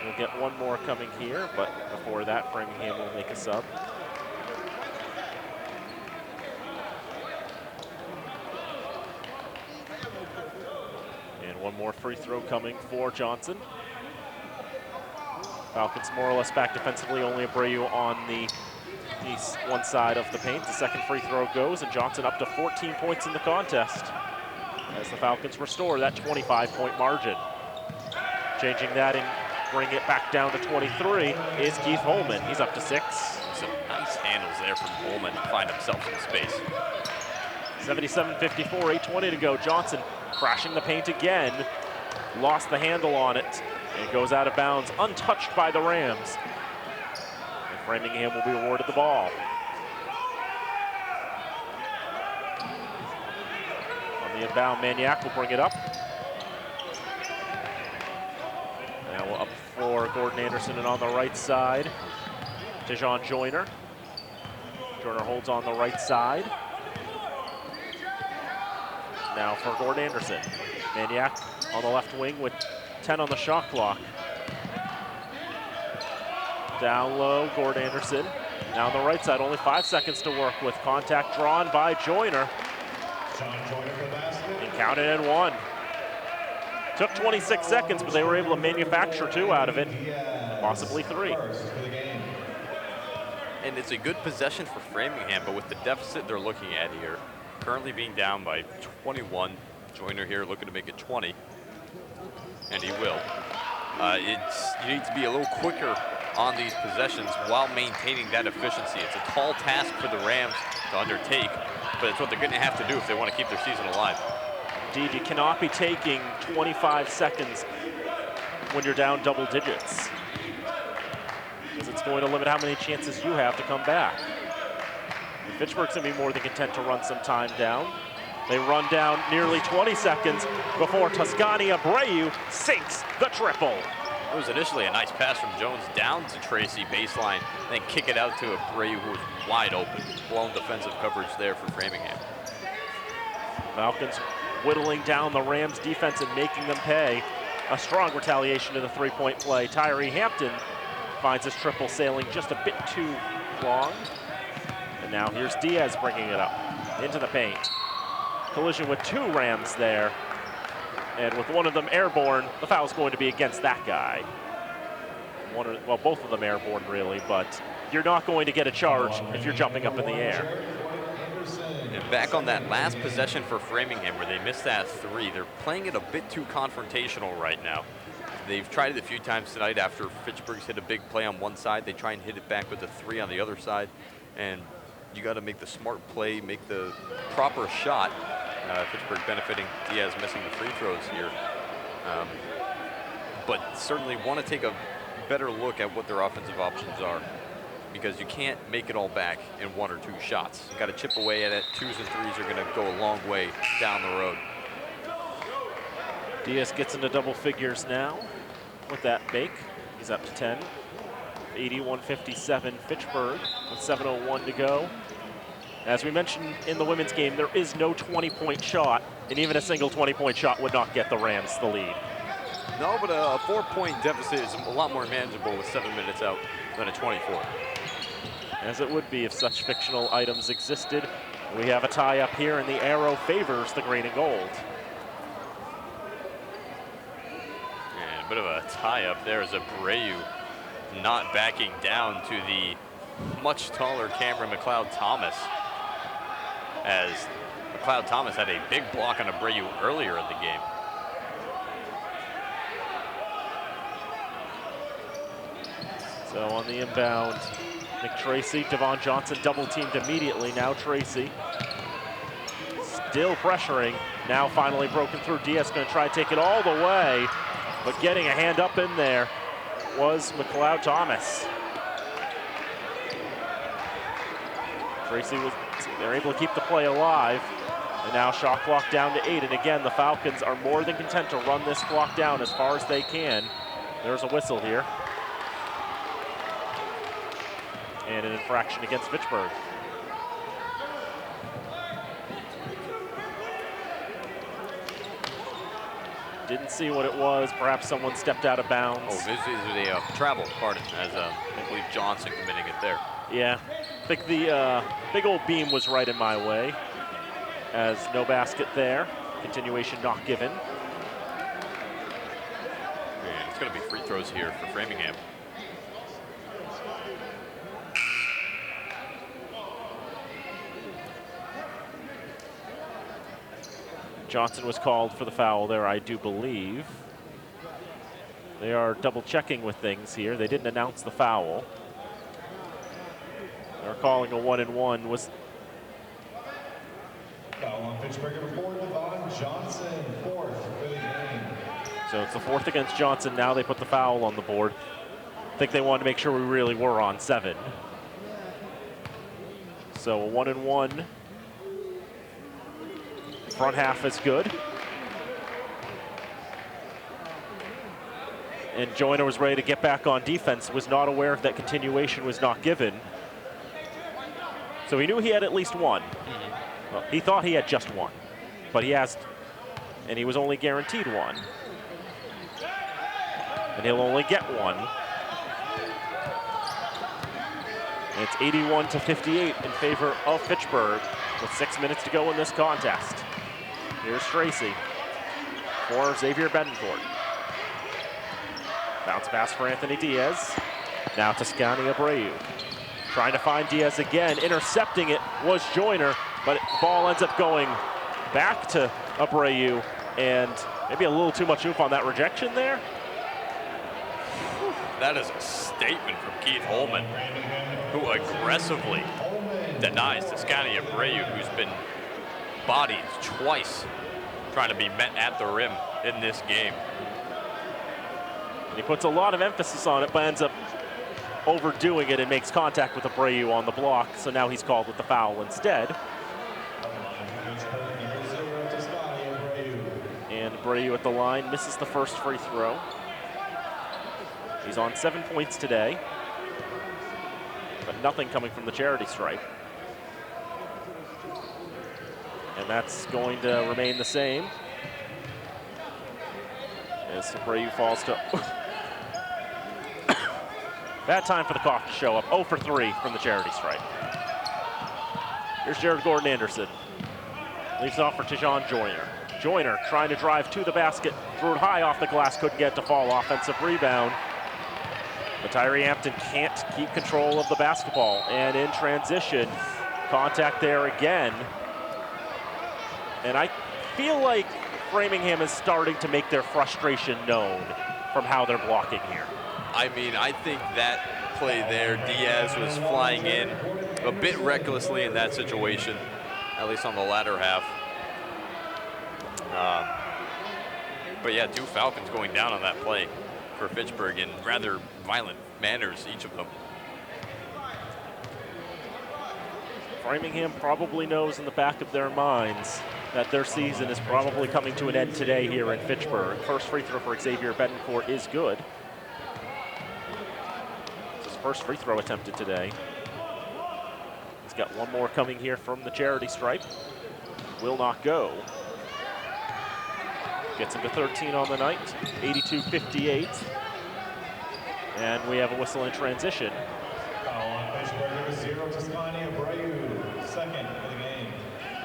We'll get one more coming here, but before that, Framingham will make a sub. And one more free throw coming for Johnson. Falcons more or less back defensively, only Abreu on the one side of the paint. The second free throw goes, and Johnson up to 14 points in the contest as the Falcons restore that 25-point margin. Changing that and bring it back down to 23 is Keith Holman. He's up to 6. Some nice handles there from Holman to find himself in space. 77-54, 8:20 to go. Johnson crashing the paint again. Lost the handle on it. And goes out of bounds, untouched by the Rams. And Framingham will be awarded the ball. On the inbound, Maniac will bring it up. Now up for Gordon Anderson, and on the right side, Dejon Joyner. Joyner holds on the right side. Now for Gordon Anderson. Maniac on the left wing with 10 on the shot clock. Down low, Gordon Anderson. Now on the right side, only 5 seconds to work with. Contact drawn by Joyner. And counted and 1. Took 26 seconds, but they were able to manufacture 2 out of it, possibly 3. And it's a good possession for Framingham, but with the deficit they're looking at here, currently being down by 21. Joyner here looking to make it 20. And he will. You need to be a little quicker on these possessions while maintaining that efficiency. It's a tall task for the Rams to undertake, but it's what they're going to have to do if they want to keep their season alive. Indeed, you cannot be taking 25 seconds when you're down double digits, because it's going to limit how many chances you have to come back. And Fitchburg's going to be more than content to run some time down. They run down nearly 20 seconds before Toscani Abreu sinks the triple. It was initially a nice pass from Jones down to Tracy baseline, then kick it out to Abreu, who was wide open. Blown defensive coverage there for Framingham. Falcons whittling down the Rams defense and making them pay. A strong retaliation to the three-point play. Tyree Hampton finds his triple sailing just a bit too long. And now here's Diaz bringing it up into the paint. Collision with two Rams there. And with one of them airborne, the foul's going to be against that guy. Well, both of them airborne really, but you're not going to get a charge if you're jumping up in the air. And back on that last possession for Framingham where they missed that three, they're playing it a bit too confrontational right now. They've tried it a few times tonight after Fitchburg's hit a big play on one side. They try and hit it back with a three on the other side. And you got to make the smart play, make the proper shot. Fitchburg benefiting, Diaz missing the free throws here. But certainly want to take a better look at what their offensive options are, because you can't make it all back in one or two shots. You got to chip away at it. Twos and threes are going to go a long way down the road. Diaz gets into double figures now with that make. He's up to 10. 81-57 Fitchburg with 7:01 to go. As we mentioned in the women's game, there is no 20-point shot, and even a single 20-point shot would not get the Rams the lead. No, but a 4-point deficit is a lot more manageable with 7 minutes out than a 24. As it would be if such fictional items existed. We have a tie up here, and the arrow favors the green and gold. And a bit of a tie up there as Abreu not backing down to the much taller Cameron McLeod-Thomas, as McLeod-Thomas had a big block on Abreu earlier in the game. So on the inbound, Nick Tracy, Davon Johnson double teamed immediately. Now Tracy still pressuring. Now finally broken through. Diaz going to try to take it all the way, but getting a hand up in there was McLeod-Thomas. Tracy they're able to keep the play alive. And now shot clock down to 8. And again, the Falcons are more than content to run this clock down as far as they can. There's a whistle here. And an infraction against Fitchburg. Didn't see what it was. Perhaps someone stepped out of bounds. Oh, this is a travel, pardon, as I believe Johnson committing it there. Yeah, I think the big old beam was right in my way, as no basket there. Continuation not given. And it's going to be free throws here for Framingham. Johnson was called for the foul there, I do believe. They are double checking with things here. They didn't announce the foul. They're calling a 1-and-1. Was Foul on Fitchburg number 4, Davon Johnson, 4th for the game. So it's the 4th against Johnson. Now they put the foul on the board. I think they wanted to make sure we really were on 7. So a 1-and-1. Front half is good. And Joyner was ready to get back on defense, was not aware that continuation was not given. So he knew he had at least one. Well, he thought he had just one, but he asked, and he was only guaranteed one. And he'll only get one. And it's 81-58 in favor of Fitchburg with 6 minutes to go in this contest. Here's Tracy for Xavier Betancourt. Bounce pass for Anthony Diaz. Now Toscani Abreu. Trying to find Diaz again. Intercepting it was Joyner, but the ball ends up going back to Abreu, and maybe a little too much oomph on that rejection there. That is a statement from Keith Holman, who aggressively denies Toscani Abreu, who's been bodied twice trying to be met at the rim in this game. And he puts a lot of emphasis on it, but ends up overdoing it and makes contact with Abreu on the block. So now he's called with the foul instead. And Abreu at the line misses the first free throw. He's on 7 points today, but nothing coming from the charity stripe. And that's going to remain the same. As Abreu falls to... Bad time for the cough to show up. 0 for 3 from the charity stripe. Here's Jared Gordon-Anderson. Leaves off for Davon Joyner. Joyner trying to drive to the basket. Threw it high off the glass, couldn't get it to fall. Offensive rebound. But Tyree Hampton can't keep control of the basketball. And in transition, contact there again. And I feel like Framingham is starting to make their frustration known from how they're blocking here. I mean, I think that play there, Diaz was flying in a bit recklessly in that situation, at least on the latter half. But yeah, 2 Falcons going down on that play for Fitchburg in rather violent manners, each of them. Framingham probably knows in the back of their minds that their season is probably coming to an end today here in Fitchburg. First free throw for Xavier Betancourt is good. It's his first free throw attempted today. He's got one more coming here from the charity stripe. Will not go. Gets him to 13 on the night, 82-58. And we have a whistle in transition. Foul on Fitchburg, 0 to Scotty Abreu, second for the game.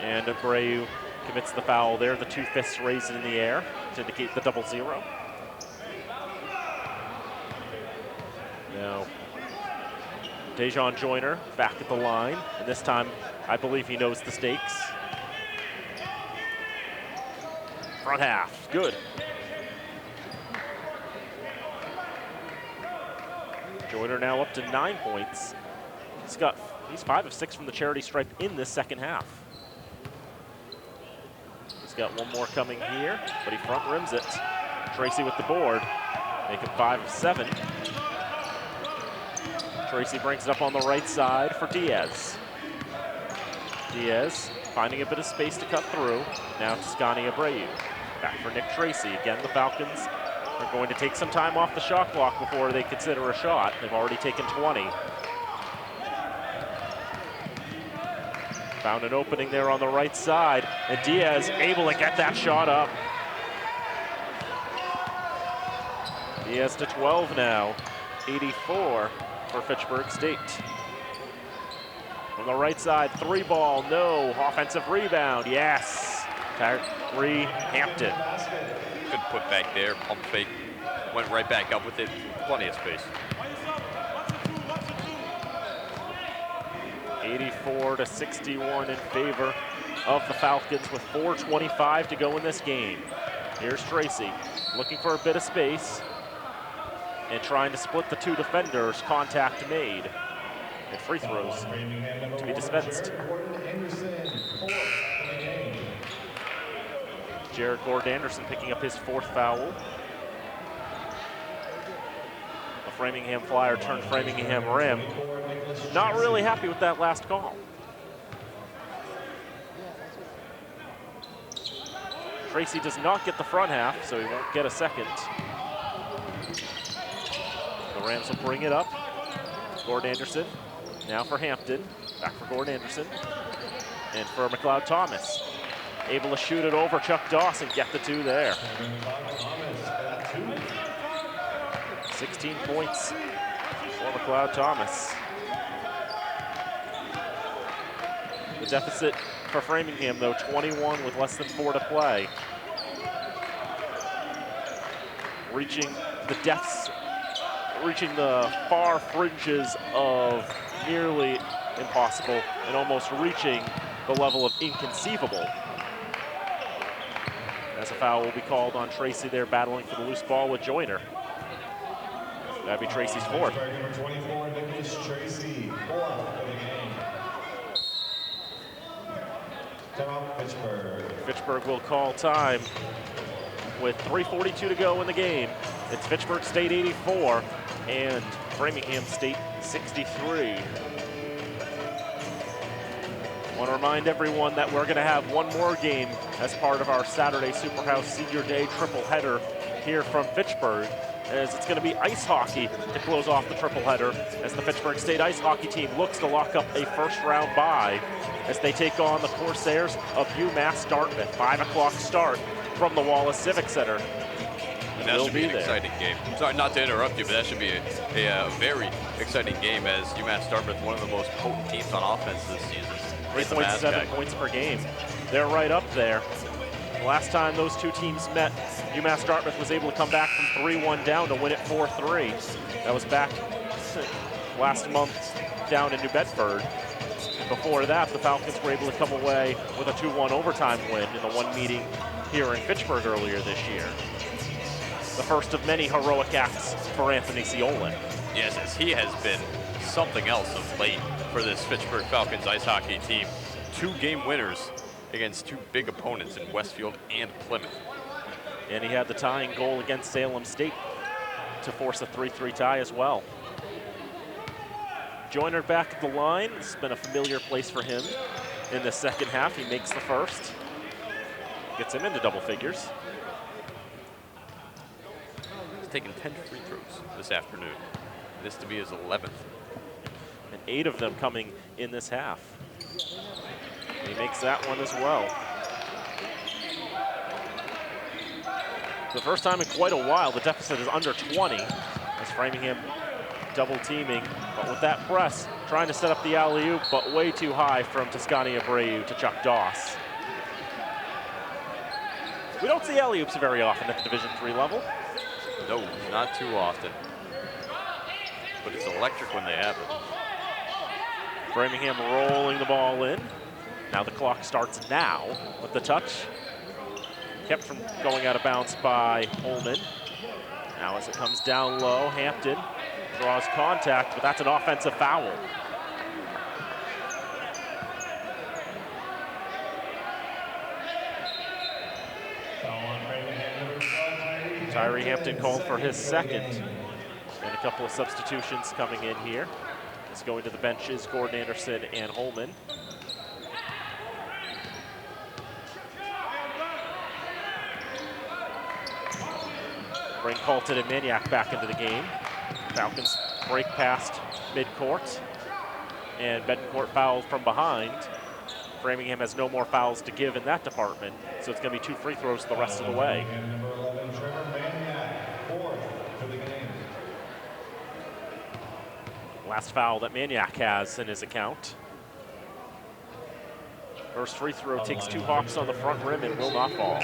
And Abreu commits the foul there, the 2 fists raised in the air to indicate the 0-0. Now, Davon Joyner back at the line, and this time I believe he knows the stakes. Front half, good. Joyner now up to 9 points. He's 5 of 6 from the charity stripe in this second half. He's got one more coming here, but he front rims it. Tracy with the board, make it 5 of 7. Tracy brings it up on the right side for Diaz. Diaz finding a bit of space to cut through. Now to Scotty Abreu. Back for Nick Tracy. Again, the Falcons are going to take some time off the shot clock before they consider a shot. They've already taken 20. Found an opening there on the right side, and Diaz able to get that shot up. Diaz to 12 now, 84 for Fitchburg State. On the right side, 3 ball, no. Offensive rebound, yes. Tyree Hampton. Good put back there, pump fake, went right back up with it, plenty of space. 84-61 in favor of the Falcons with 4:25 to go in this game. Here's Tracy looking for a bit of space and trying to split the 2 defenders. Contact made. And free throws to be dispensed. Jared Gordon-Anderson picking up his 4th foul. A Framingham Flyer turned Framingham Ram. Not really happy with that last call. Tracy does not get the front half, so he won't get a second. The Rams will bring it up. Gordon-Anderson, now for Hampton. Back for Gordon-Anderson. And for McLeod Thomas. Able to shoot it over Chuck Dawson, get the 2 there. 16 points for McLeod Thomas. The deficit for Framingham, though, 21 with less than 4 to play. Reaching the depths, reaching the far fringes of nearly impossible and almost reaching the level of inconceivable. As a foul will be called on Tracy there, battling for the loose ball with Joyner. That'd be Tracy's 4th. Number 24, Nicholas Tracy, 4th for the game. Timeout, Fitchburg. Fitchburg will call time with 3:42 to go in the game. It's Fitchburg State 84 and Framingham State 63. I want to remind everyone that we're going to have one more game as part of our Saturday Superhouse Senior Day triple header here from Fitchburg. as it's going to be ice hockey to close off the triple-header as the Fitchburg State ice hockey team looks to lock up a first-round bye as they take on the Corsairs of UMass Dartmouth. 5 o'clock start from the Wallace Civic Center. And that should be an exciting game. I'm sorry not to interrupt you, but that should be a very exciting game as UMass Dartmouth, one of the most potent teams on offense this season. 3.7 points per game. They're right up there. Last time those two teams met, UMass Dartmouth was able to come back from 3-1 down to win it 4-3. That was back last month down in New Bedford. And before that, the Falcons were able to come away with a 2-1 overtime win in the one meeting here in Fitchburg earlier this year. The first of many heroic acts for Anthony Ciolin. Yes, as he has been something else of late for this Fitchburg Falcons ice hockey team. 2 game winners against 2 big opponents in Westfield and Plymouth. And he had the tying goal against Salem State to force a 3-3 tie as well. Joyner back at the line. It's been a familiar place for him in the second half. He makes the first. Gets him into double figures. He's taken 10 free throws this afternoon. This to be his 11th. And 8 of them coming in this half. He makes that one as well. For the first time in quite a while, the deficit is under 20 as Framingham double teaming. But with that press, trying to set up the alley-oop, but way too high from Toscani Abreu to Chuck Doss. We don't see alley-oops very often at the Division III level. No, not too often. But it's electric when they happen. Framingham rolling the ball in. Now the clock starts now with the touch. Kept from going out of bounds by Holman. Now as it comes down low, Hampton draws contact, but that's an offensive foul. Tyree Hampton called for his second. And a couple of substitutions coming in here. It's going to the benches, Gordon Anderson and Holman. Bring Colton and Maniac back into the game. Falcons break past midcourt. And Betancourt fouled from behind. Framingham has no more fouls to give in that department, so it's going to be 2 free throws the rest of the way. Last foul that Maniac has in his account. First free throw takes 2 hops on the front rim and will not fall.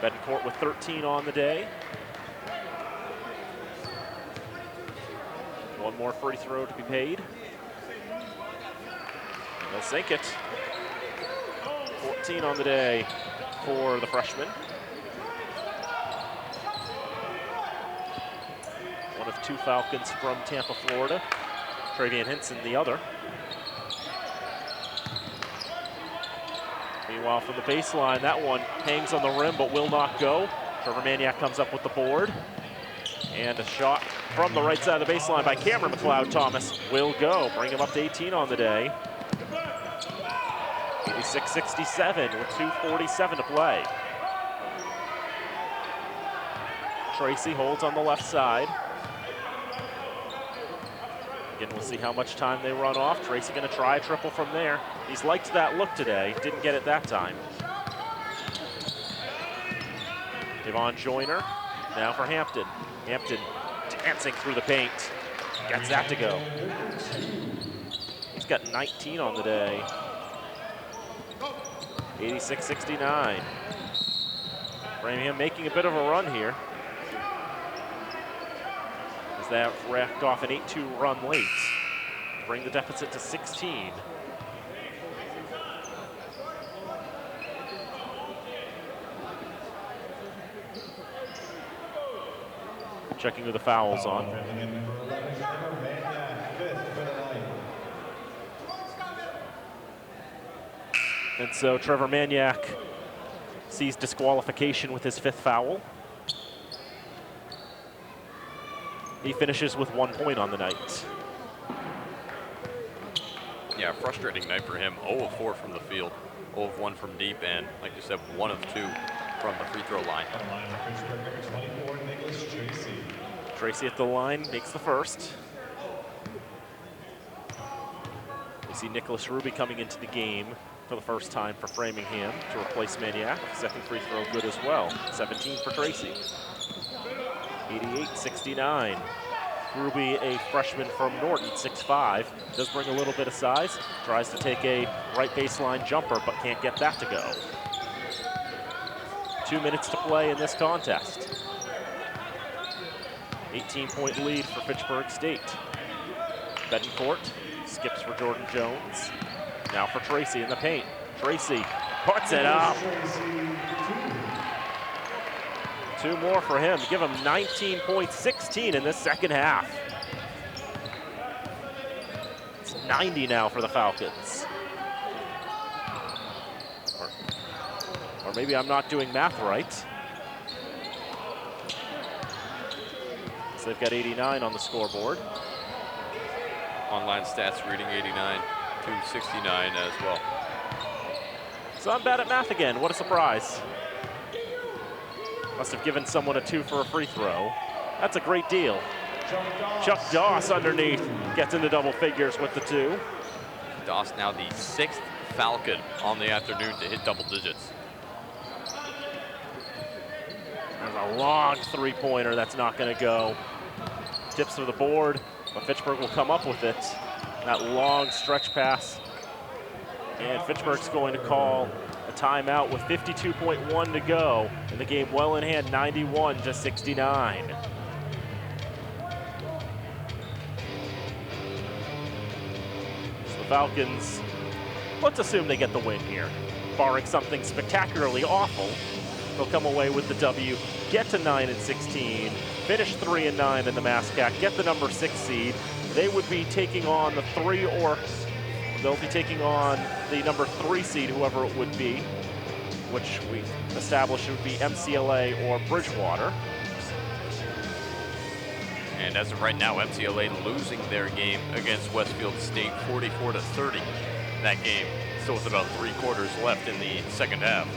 Betancourt with 13 on the day. One more free throw to be paid. And they'll sink it. 14 on the day for the freshman. One of 2 Falcons from Tampa, Florida. Travian Hinson, the other. Meanwhile, from the baseline, that one hangs on the rim but will not go. Trevor Maniac comes up with the board. And a shot from the right side of the baseline by Cameron McLeod Thomas will go. Bring him up to 18 on the day. 86-67 with 2:47 to play. Tracy holds on the left side. Again, we'll see how much time they run off. Tracy gonna try a triple from there. He's liked that look today, didn't get it that time. Davon Joyner, now for Hampton. Hampton dancing through the paint, gets that to go. He's got 19 on the day. 86-69. Framingham making a bit of a run here. They have racked off an 8-2 run late. Bring the deficit to 16. Checking who the foul's on. And so Trevor Maniac sees disqualification with his 5th foul. He finishes with 1 point on the night. Yeah, frustrating night for him. 0 of 4 from the field, 0 of 1 from deep, and like you said, 1 of 2 from the free throw line. On the line for Fitchburg, number 24, Nicholas Tracy. Tracy at the line makes the first. We see Nicholas Ruby coming into the game for the first time for Framingham to replace Maniac. Second free throw good as well. 17 for Tracy. 88-69. Ruby, a freshman from Norton, 6'5", does bring a little bit of size. Tries to take a right baseline jumper, but can't get that to go. 2 minutes to play in this contest. 18-point lead for Fitchburg State. Betancourt skips for Jordan Jones. Now for Tracy in the paint. Tracy puts it up. 2 more for him. Give him 19 points, 16 in this second half. It's 90 now for the Falcons. Or maybe I'm not doing math right. So they've got 89 on the scoreboard. Online stats reading 89 to 69 as well. So I'm bad at math again. What a surprise. Must have given someone a 2 for a free throw. That's a great deal. Chuck Doss underneath gets into double figures with the 2. Doss now the 6th Falcon on the afternoon to hit double digits. There's a long three-pointer that's not going to go. Tips to the board, but Fitchburg will come up with it. That long stretch pass. And Fitchburg's going to call a timeout with 52.1 to go. And the game well in hand, 91-69. So the Falcons, let's assume they get the win here. Barring something spectacularly awful, they'll come away with the W, get to 9-16, finish 3-9 in the MASCAC, get the number 6 seed. They would be taking on the 3 or they'll be taking on the number 3 seed, whoever it would be, which we established would be MCLA or Bridgewater. And as of right now, MCLA losing their game against Westfield State 44-30. That game still with about 3 quarters left in the second half.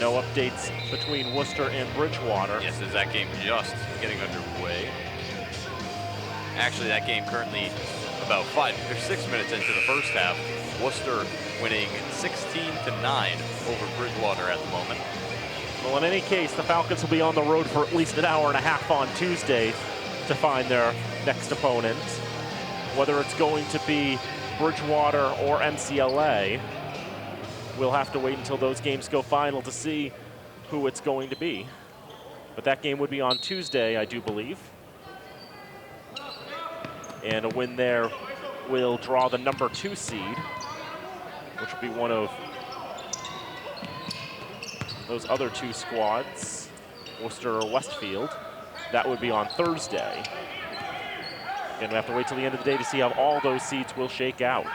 No updates between Worcester and Bridgewater. Yes, as that game just getting underway. Actually, that game currently about 5 or 6 minutes into the first half. Worcester winning 16-9 over Bridgewater at the moment. Well, in any case, the Falcons will be on the road for at least an hour and a half on Tuesday to find their next opponent. Whether it's going to be Bridgewater or MCLA, we'll have to wait until those games go final to see who it's going to be. But that game would be on Tuesday, I do believe. And a win there will draw the number 2 seed, which will be one of those other 2 squads, Worcester or Westfield. That would be on Thursday. Again, we have to wait till the end of the day to see how all those seeds will shake out.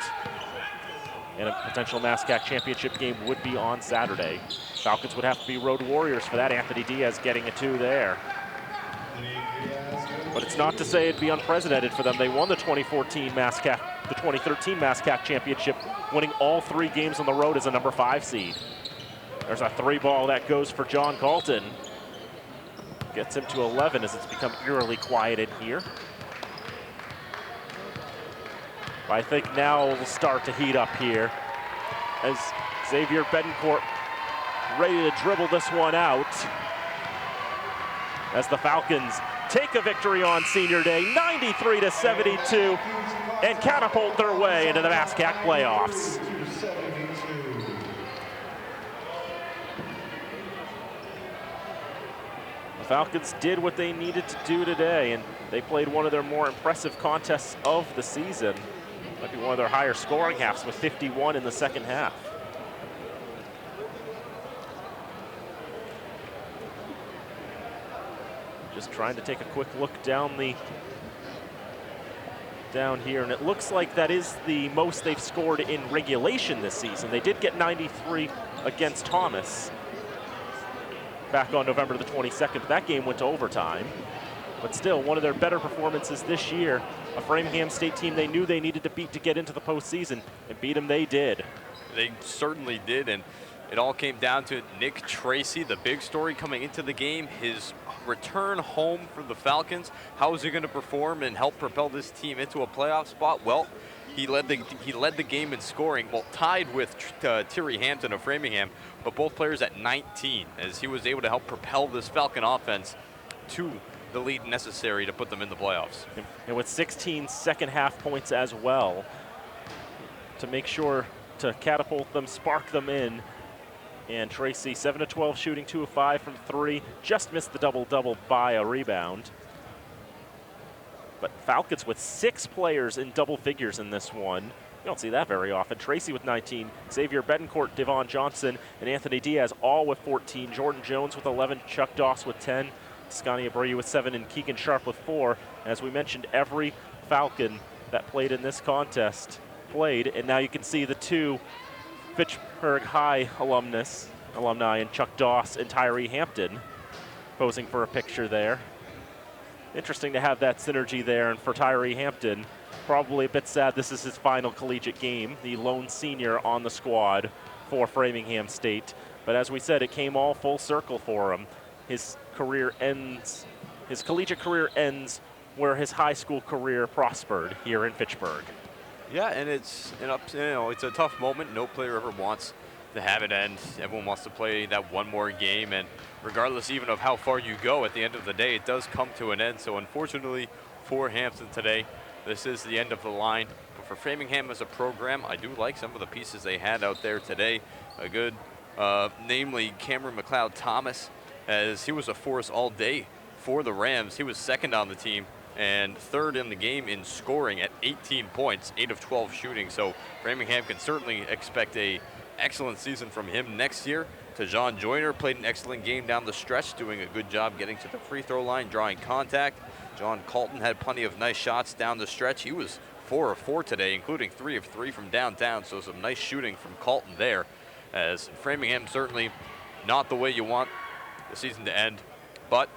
And a potential MASCAC championship game would be on Saturday. Falcons would have to be road warriors for that. Anthony Diaz getting a 2 there. But it's not to say it'd be unprecedented for them. They won the 2014 MASCAC, the 2013 MASCAC championship, winning all 3 games on the road as a number 5 seed. There's a 3-ball that goes for John Galton. Gets him to 11 as it's become eerily quiet in here. I think now we'll start to heat up here as Xavier Betancourt ready to dribble this one out as the Falcons take a victory on senior day, 93-72, and catapult their way into the MASCAC playoffs. The Falcons did what they needed to do today, and they played one of their more impressive contests of the season. Might be one of their higher scoring halves with 51 in the second half. Just trying to take a quick look down here, and it looks like that is the most they've scored in regulation this season. They did get 93 against Thomas back on November the 22nd, but that game went to overtime. But still, one of their better performances this year. A Framingham State team they knew they needed to beat to get into the postseason, and beat them they did. They certainly did, and it all came down to Nick Tracy, the big story coming into the game, his return home for the Falcons. How is he going to perform and help propel this team into a playoff spot? Well, he led the game in scoring, well, tied with Terry Hampton of Framingham, but both players at 19, as he was able to help propel this Falcon offense to the lead necessary to put them in the playoffs. And with 16 second half points as well, to make sure to catapult them, spark them in. And Tracy, 7 of 12 shooting, 2 of 5 from 3. Just missed the double-double by a rebound. But Falcons with 6 players in double figures in this one. You don't see that very often. Tracy with 19, Xavier Betancourt, Davon Johnson, and Anthony Diaz all with 14. Jordan Jones with 11, Chuck Doss with 10, Scotty Abreu with 7, and Keegan Sharp with 4. As we mentioned, every Falcon that played in this contest played, and now you can see the 2 Fitchburg High alumni, and Chuck Doss and Tyree Hampton posing for a picture there. Interesting to have that synergy there, and for Tyree Hampton, probably a bit sad this is his final collegiate game, the lone senior on the squad for Framingham State. But as we said, it came all full circle for him. His collegiate career ends where his high school career prospered here in Fitchburg. Yeah, and it's a tough moment. No player ever wants to have it end. Everyone wants to play that one more game, and regardless even of how far you go, at the end of the day, it does come to an end. So unfortunately for Hampton today, this is the end of the line. But for Framingham as a program, I do like some of the pieces they had out there today. A good, namely Cameron McLeod-Thomas, as he was a force all day for the Rams. He was second on the team and third in the game in scoring at 18 points, 8 of 12 shooting. So Framingham can certainly expect a excellent season from him next year. John Joyner played an excellent game down the stretch, doing a good job getting to the free throw line, drawing contact. John Colton had plenty of nice shots down the stretch. He was 4 of 4 today, including 3 of 3 from downtown, so some nice shooting from Colton there. As Framingham certainly not the way you want the season to end, but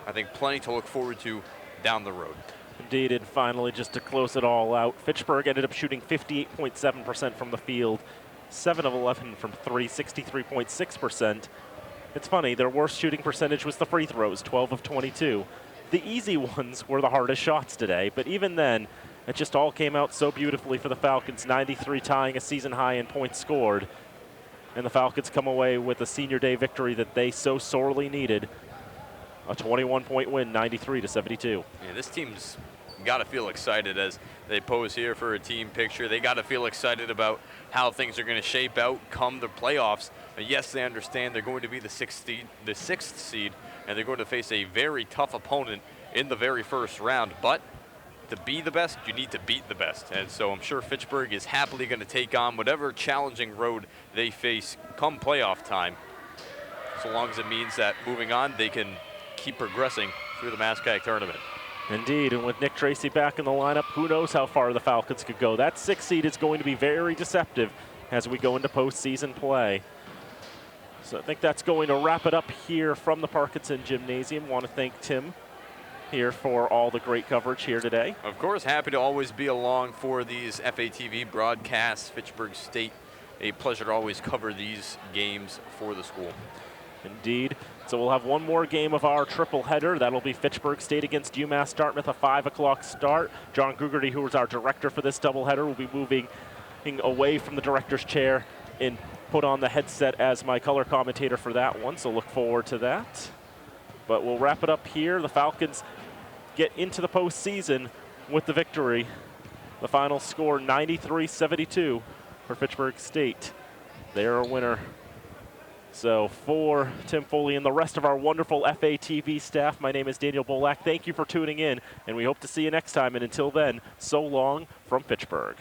I think plenty to look forward to down the road. Indeed, and finally, just to close it all out, Fitchburg ended up shooting 58.7% from the field, 7 of 11 from 3, 63.6%. It's funny, their worst shooting percentage was the free throws, 12 of 22. The easy ones were the hardest shots today, but even then, it just all came out so beautifully for the Falcons, 93 tying a season high in points scored. And the Falcons come away with a senior day victory that they so sorely needed. A 21-point win, 93-72. Yeah, this team's got to feel excited as they pose here for a team picture. They got to feel excited about how things are going to shape out come the playoffs. Yes, they understand they're going to be the sixth seed, and they're going to face a very tough opponent in the very first round. But to be the best, you need to beat the best. And so I'm sure Fitchburg is happily going to take on whatever challenging road they face come playoff time, so long as it means that moving on, they can keep progressing through the MASCAC tournament. Indeed, and with Nick Tracy back in the lineup, who knows how far the Falcons could go. That 6th seed is going to be very deceptive as we go into postseason play. So I think that's going to wrap it up here from the Parkinson Gymnasium. Want to thank Tim here for all the great coverage here today. Of course, happy to always be along for these FATV broadcasts. Fitchburg State, a pleasure to always cover these games for the school. Indeed. So we'll have one more game of our triple header. That'll be Fitchburg State against UMass Dartmouth, a 5 o'clock start. John Gugerty, who is our director for this doubleheader, will be moving away from the director's chair and put on the headset as my color commentator for that one, so look forward to that. But we'll wrap it up here. The Falcons get into the postseason with the victory. The final score, 93-72 for Fitchburg State. They're a winner. So for Tim Foley and the rest of our wonderful FATV staff, my name is Daniel Bolak. Thank you for tuning in, and we hope to see you next time. And until then, so long from Fitchburg.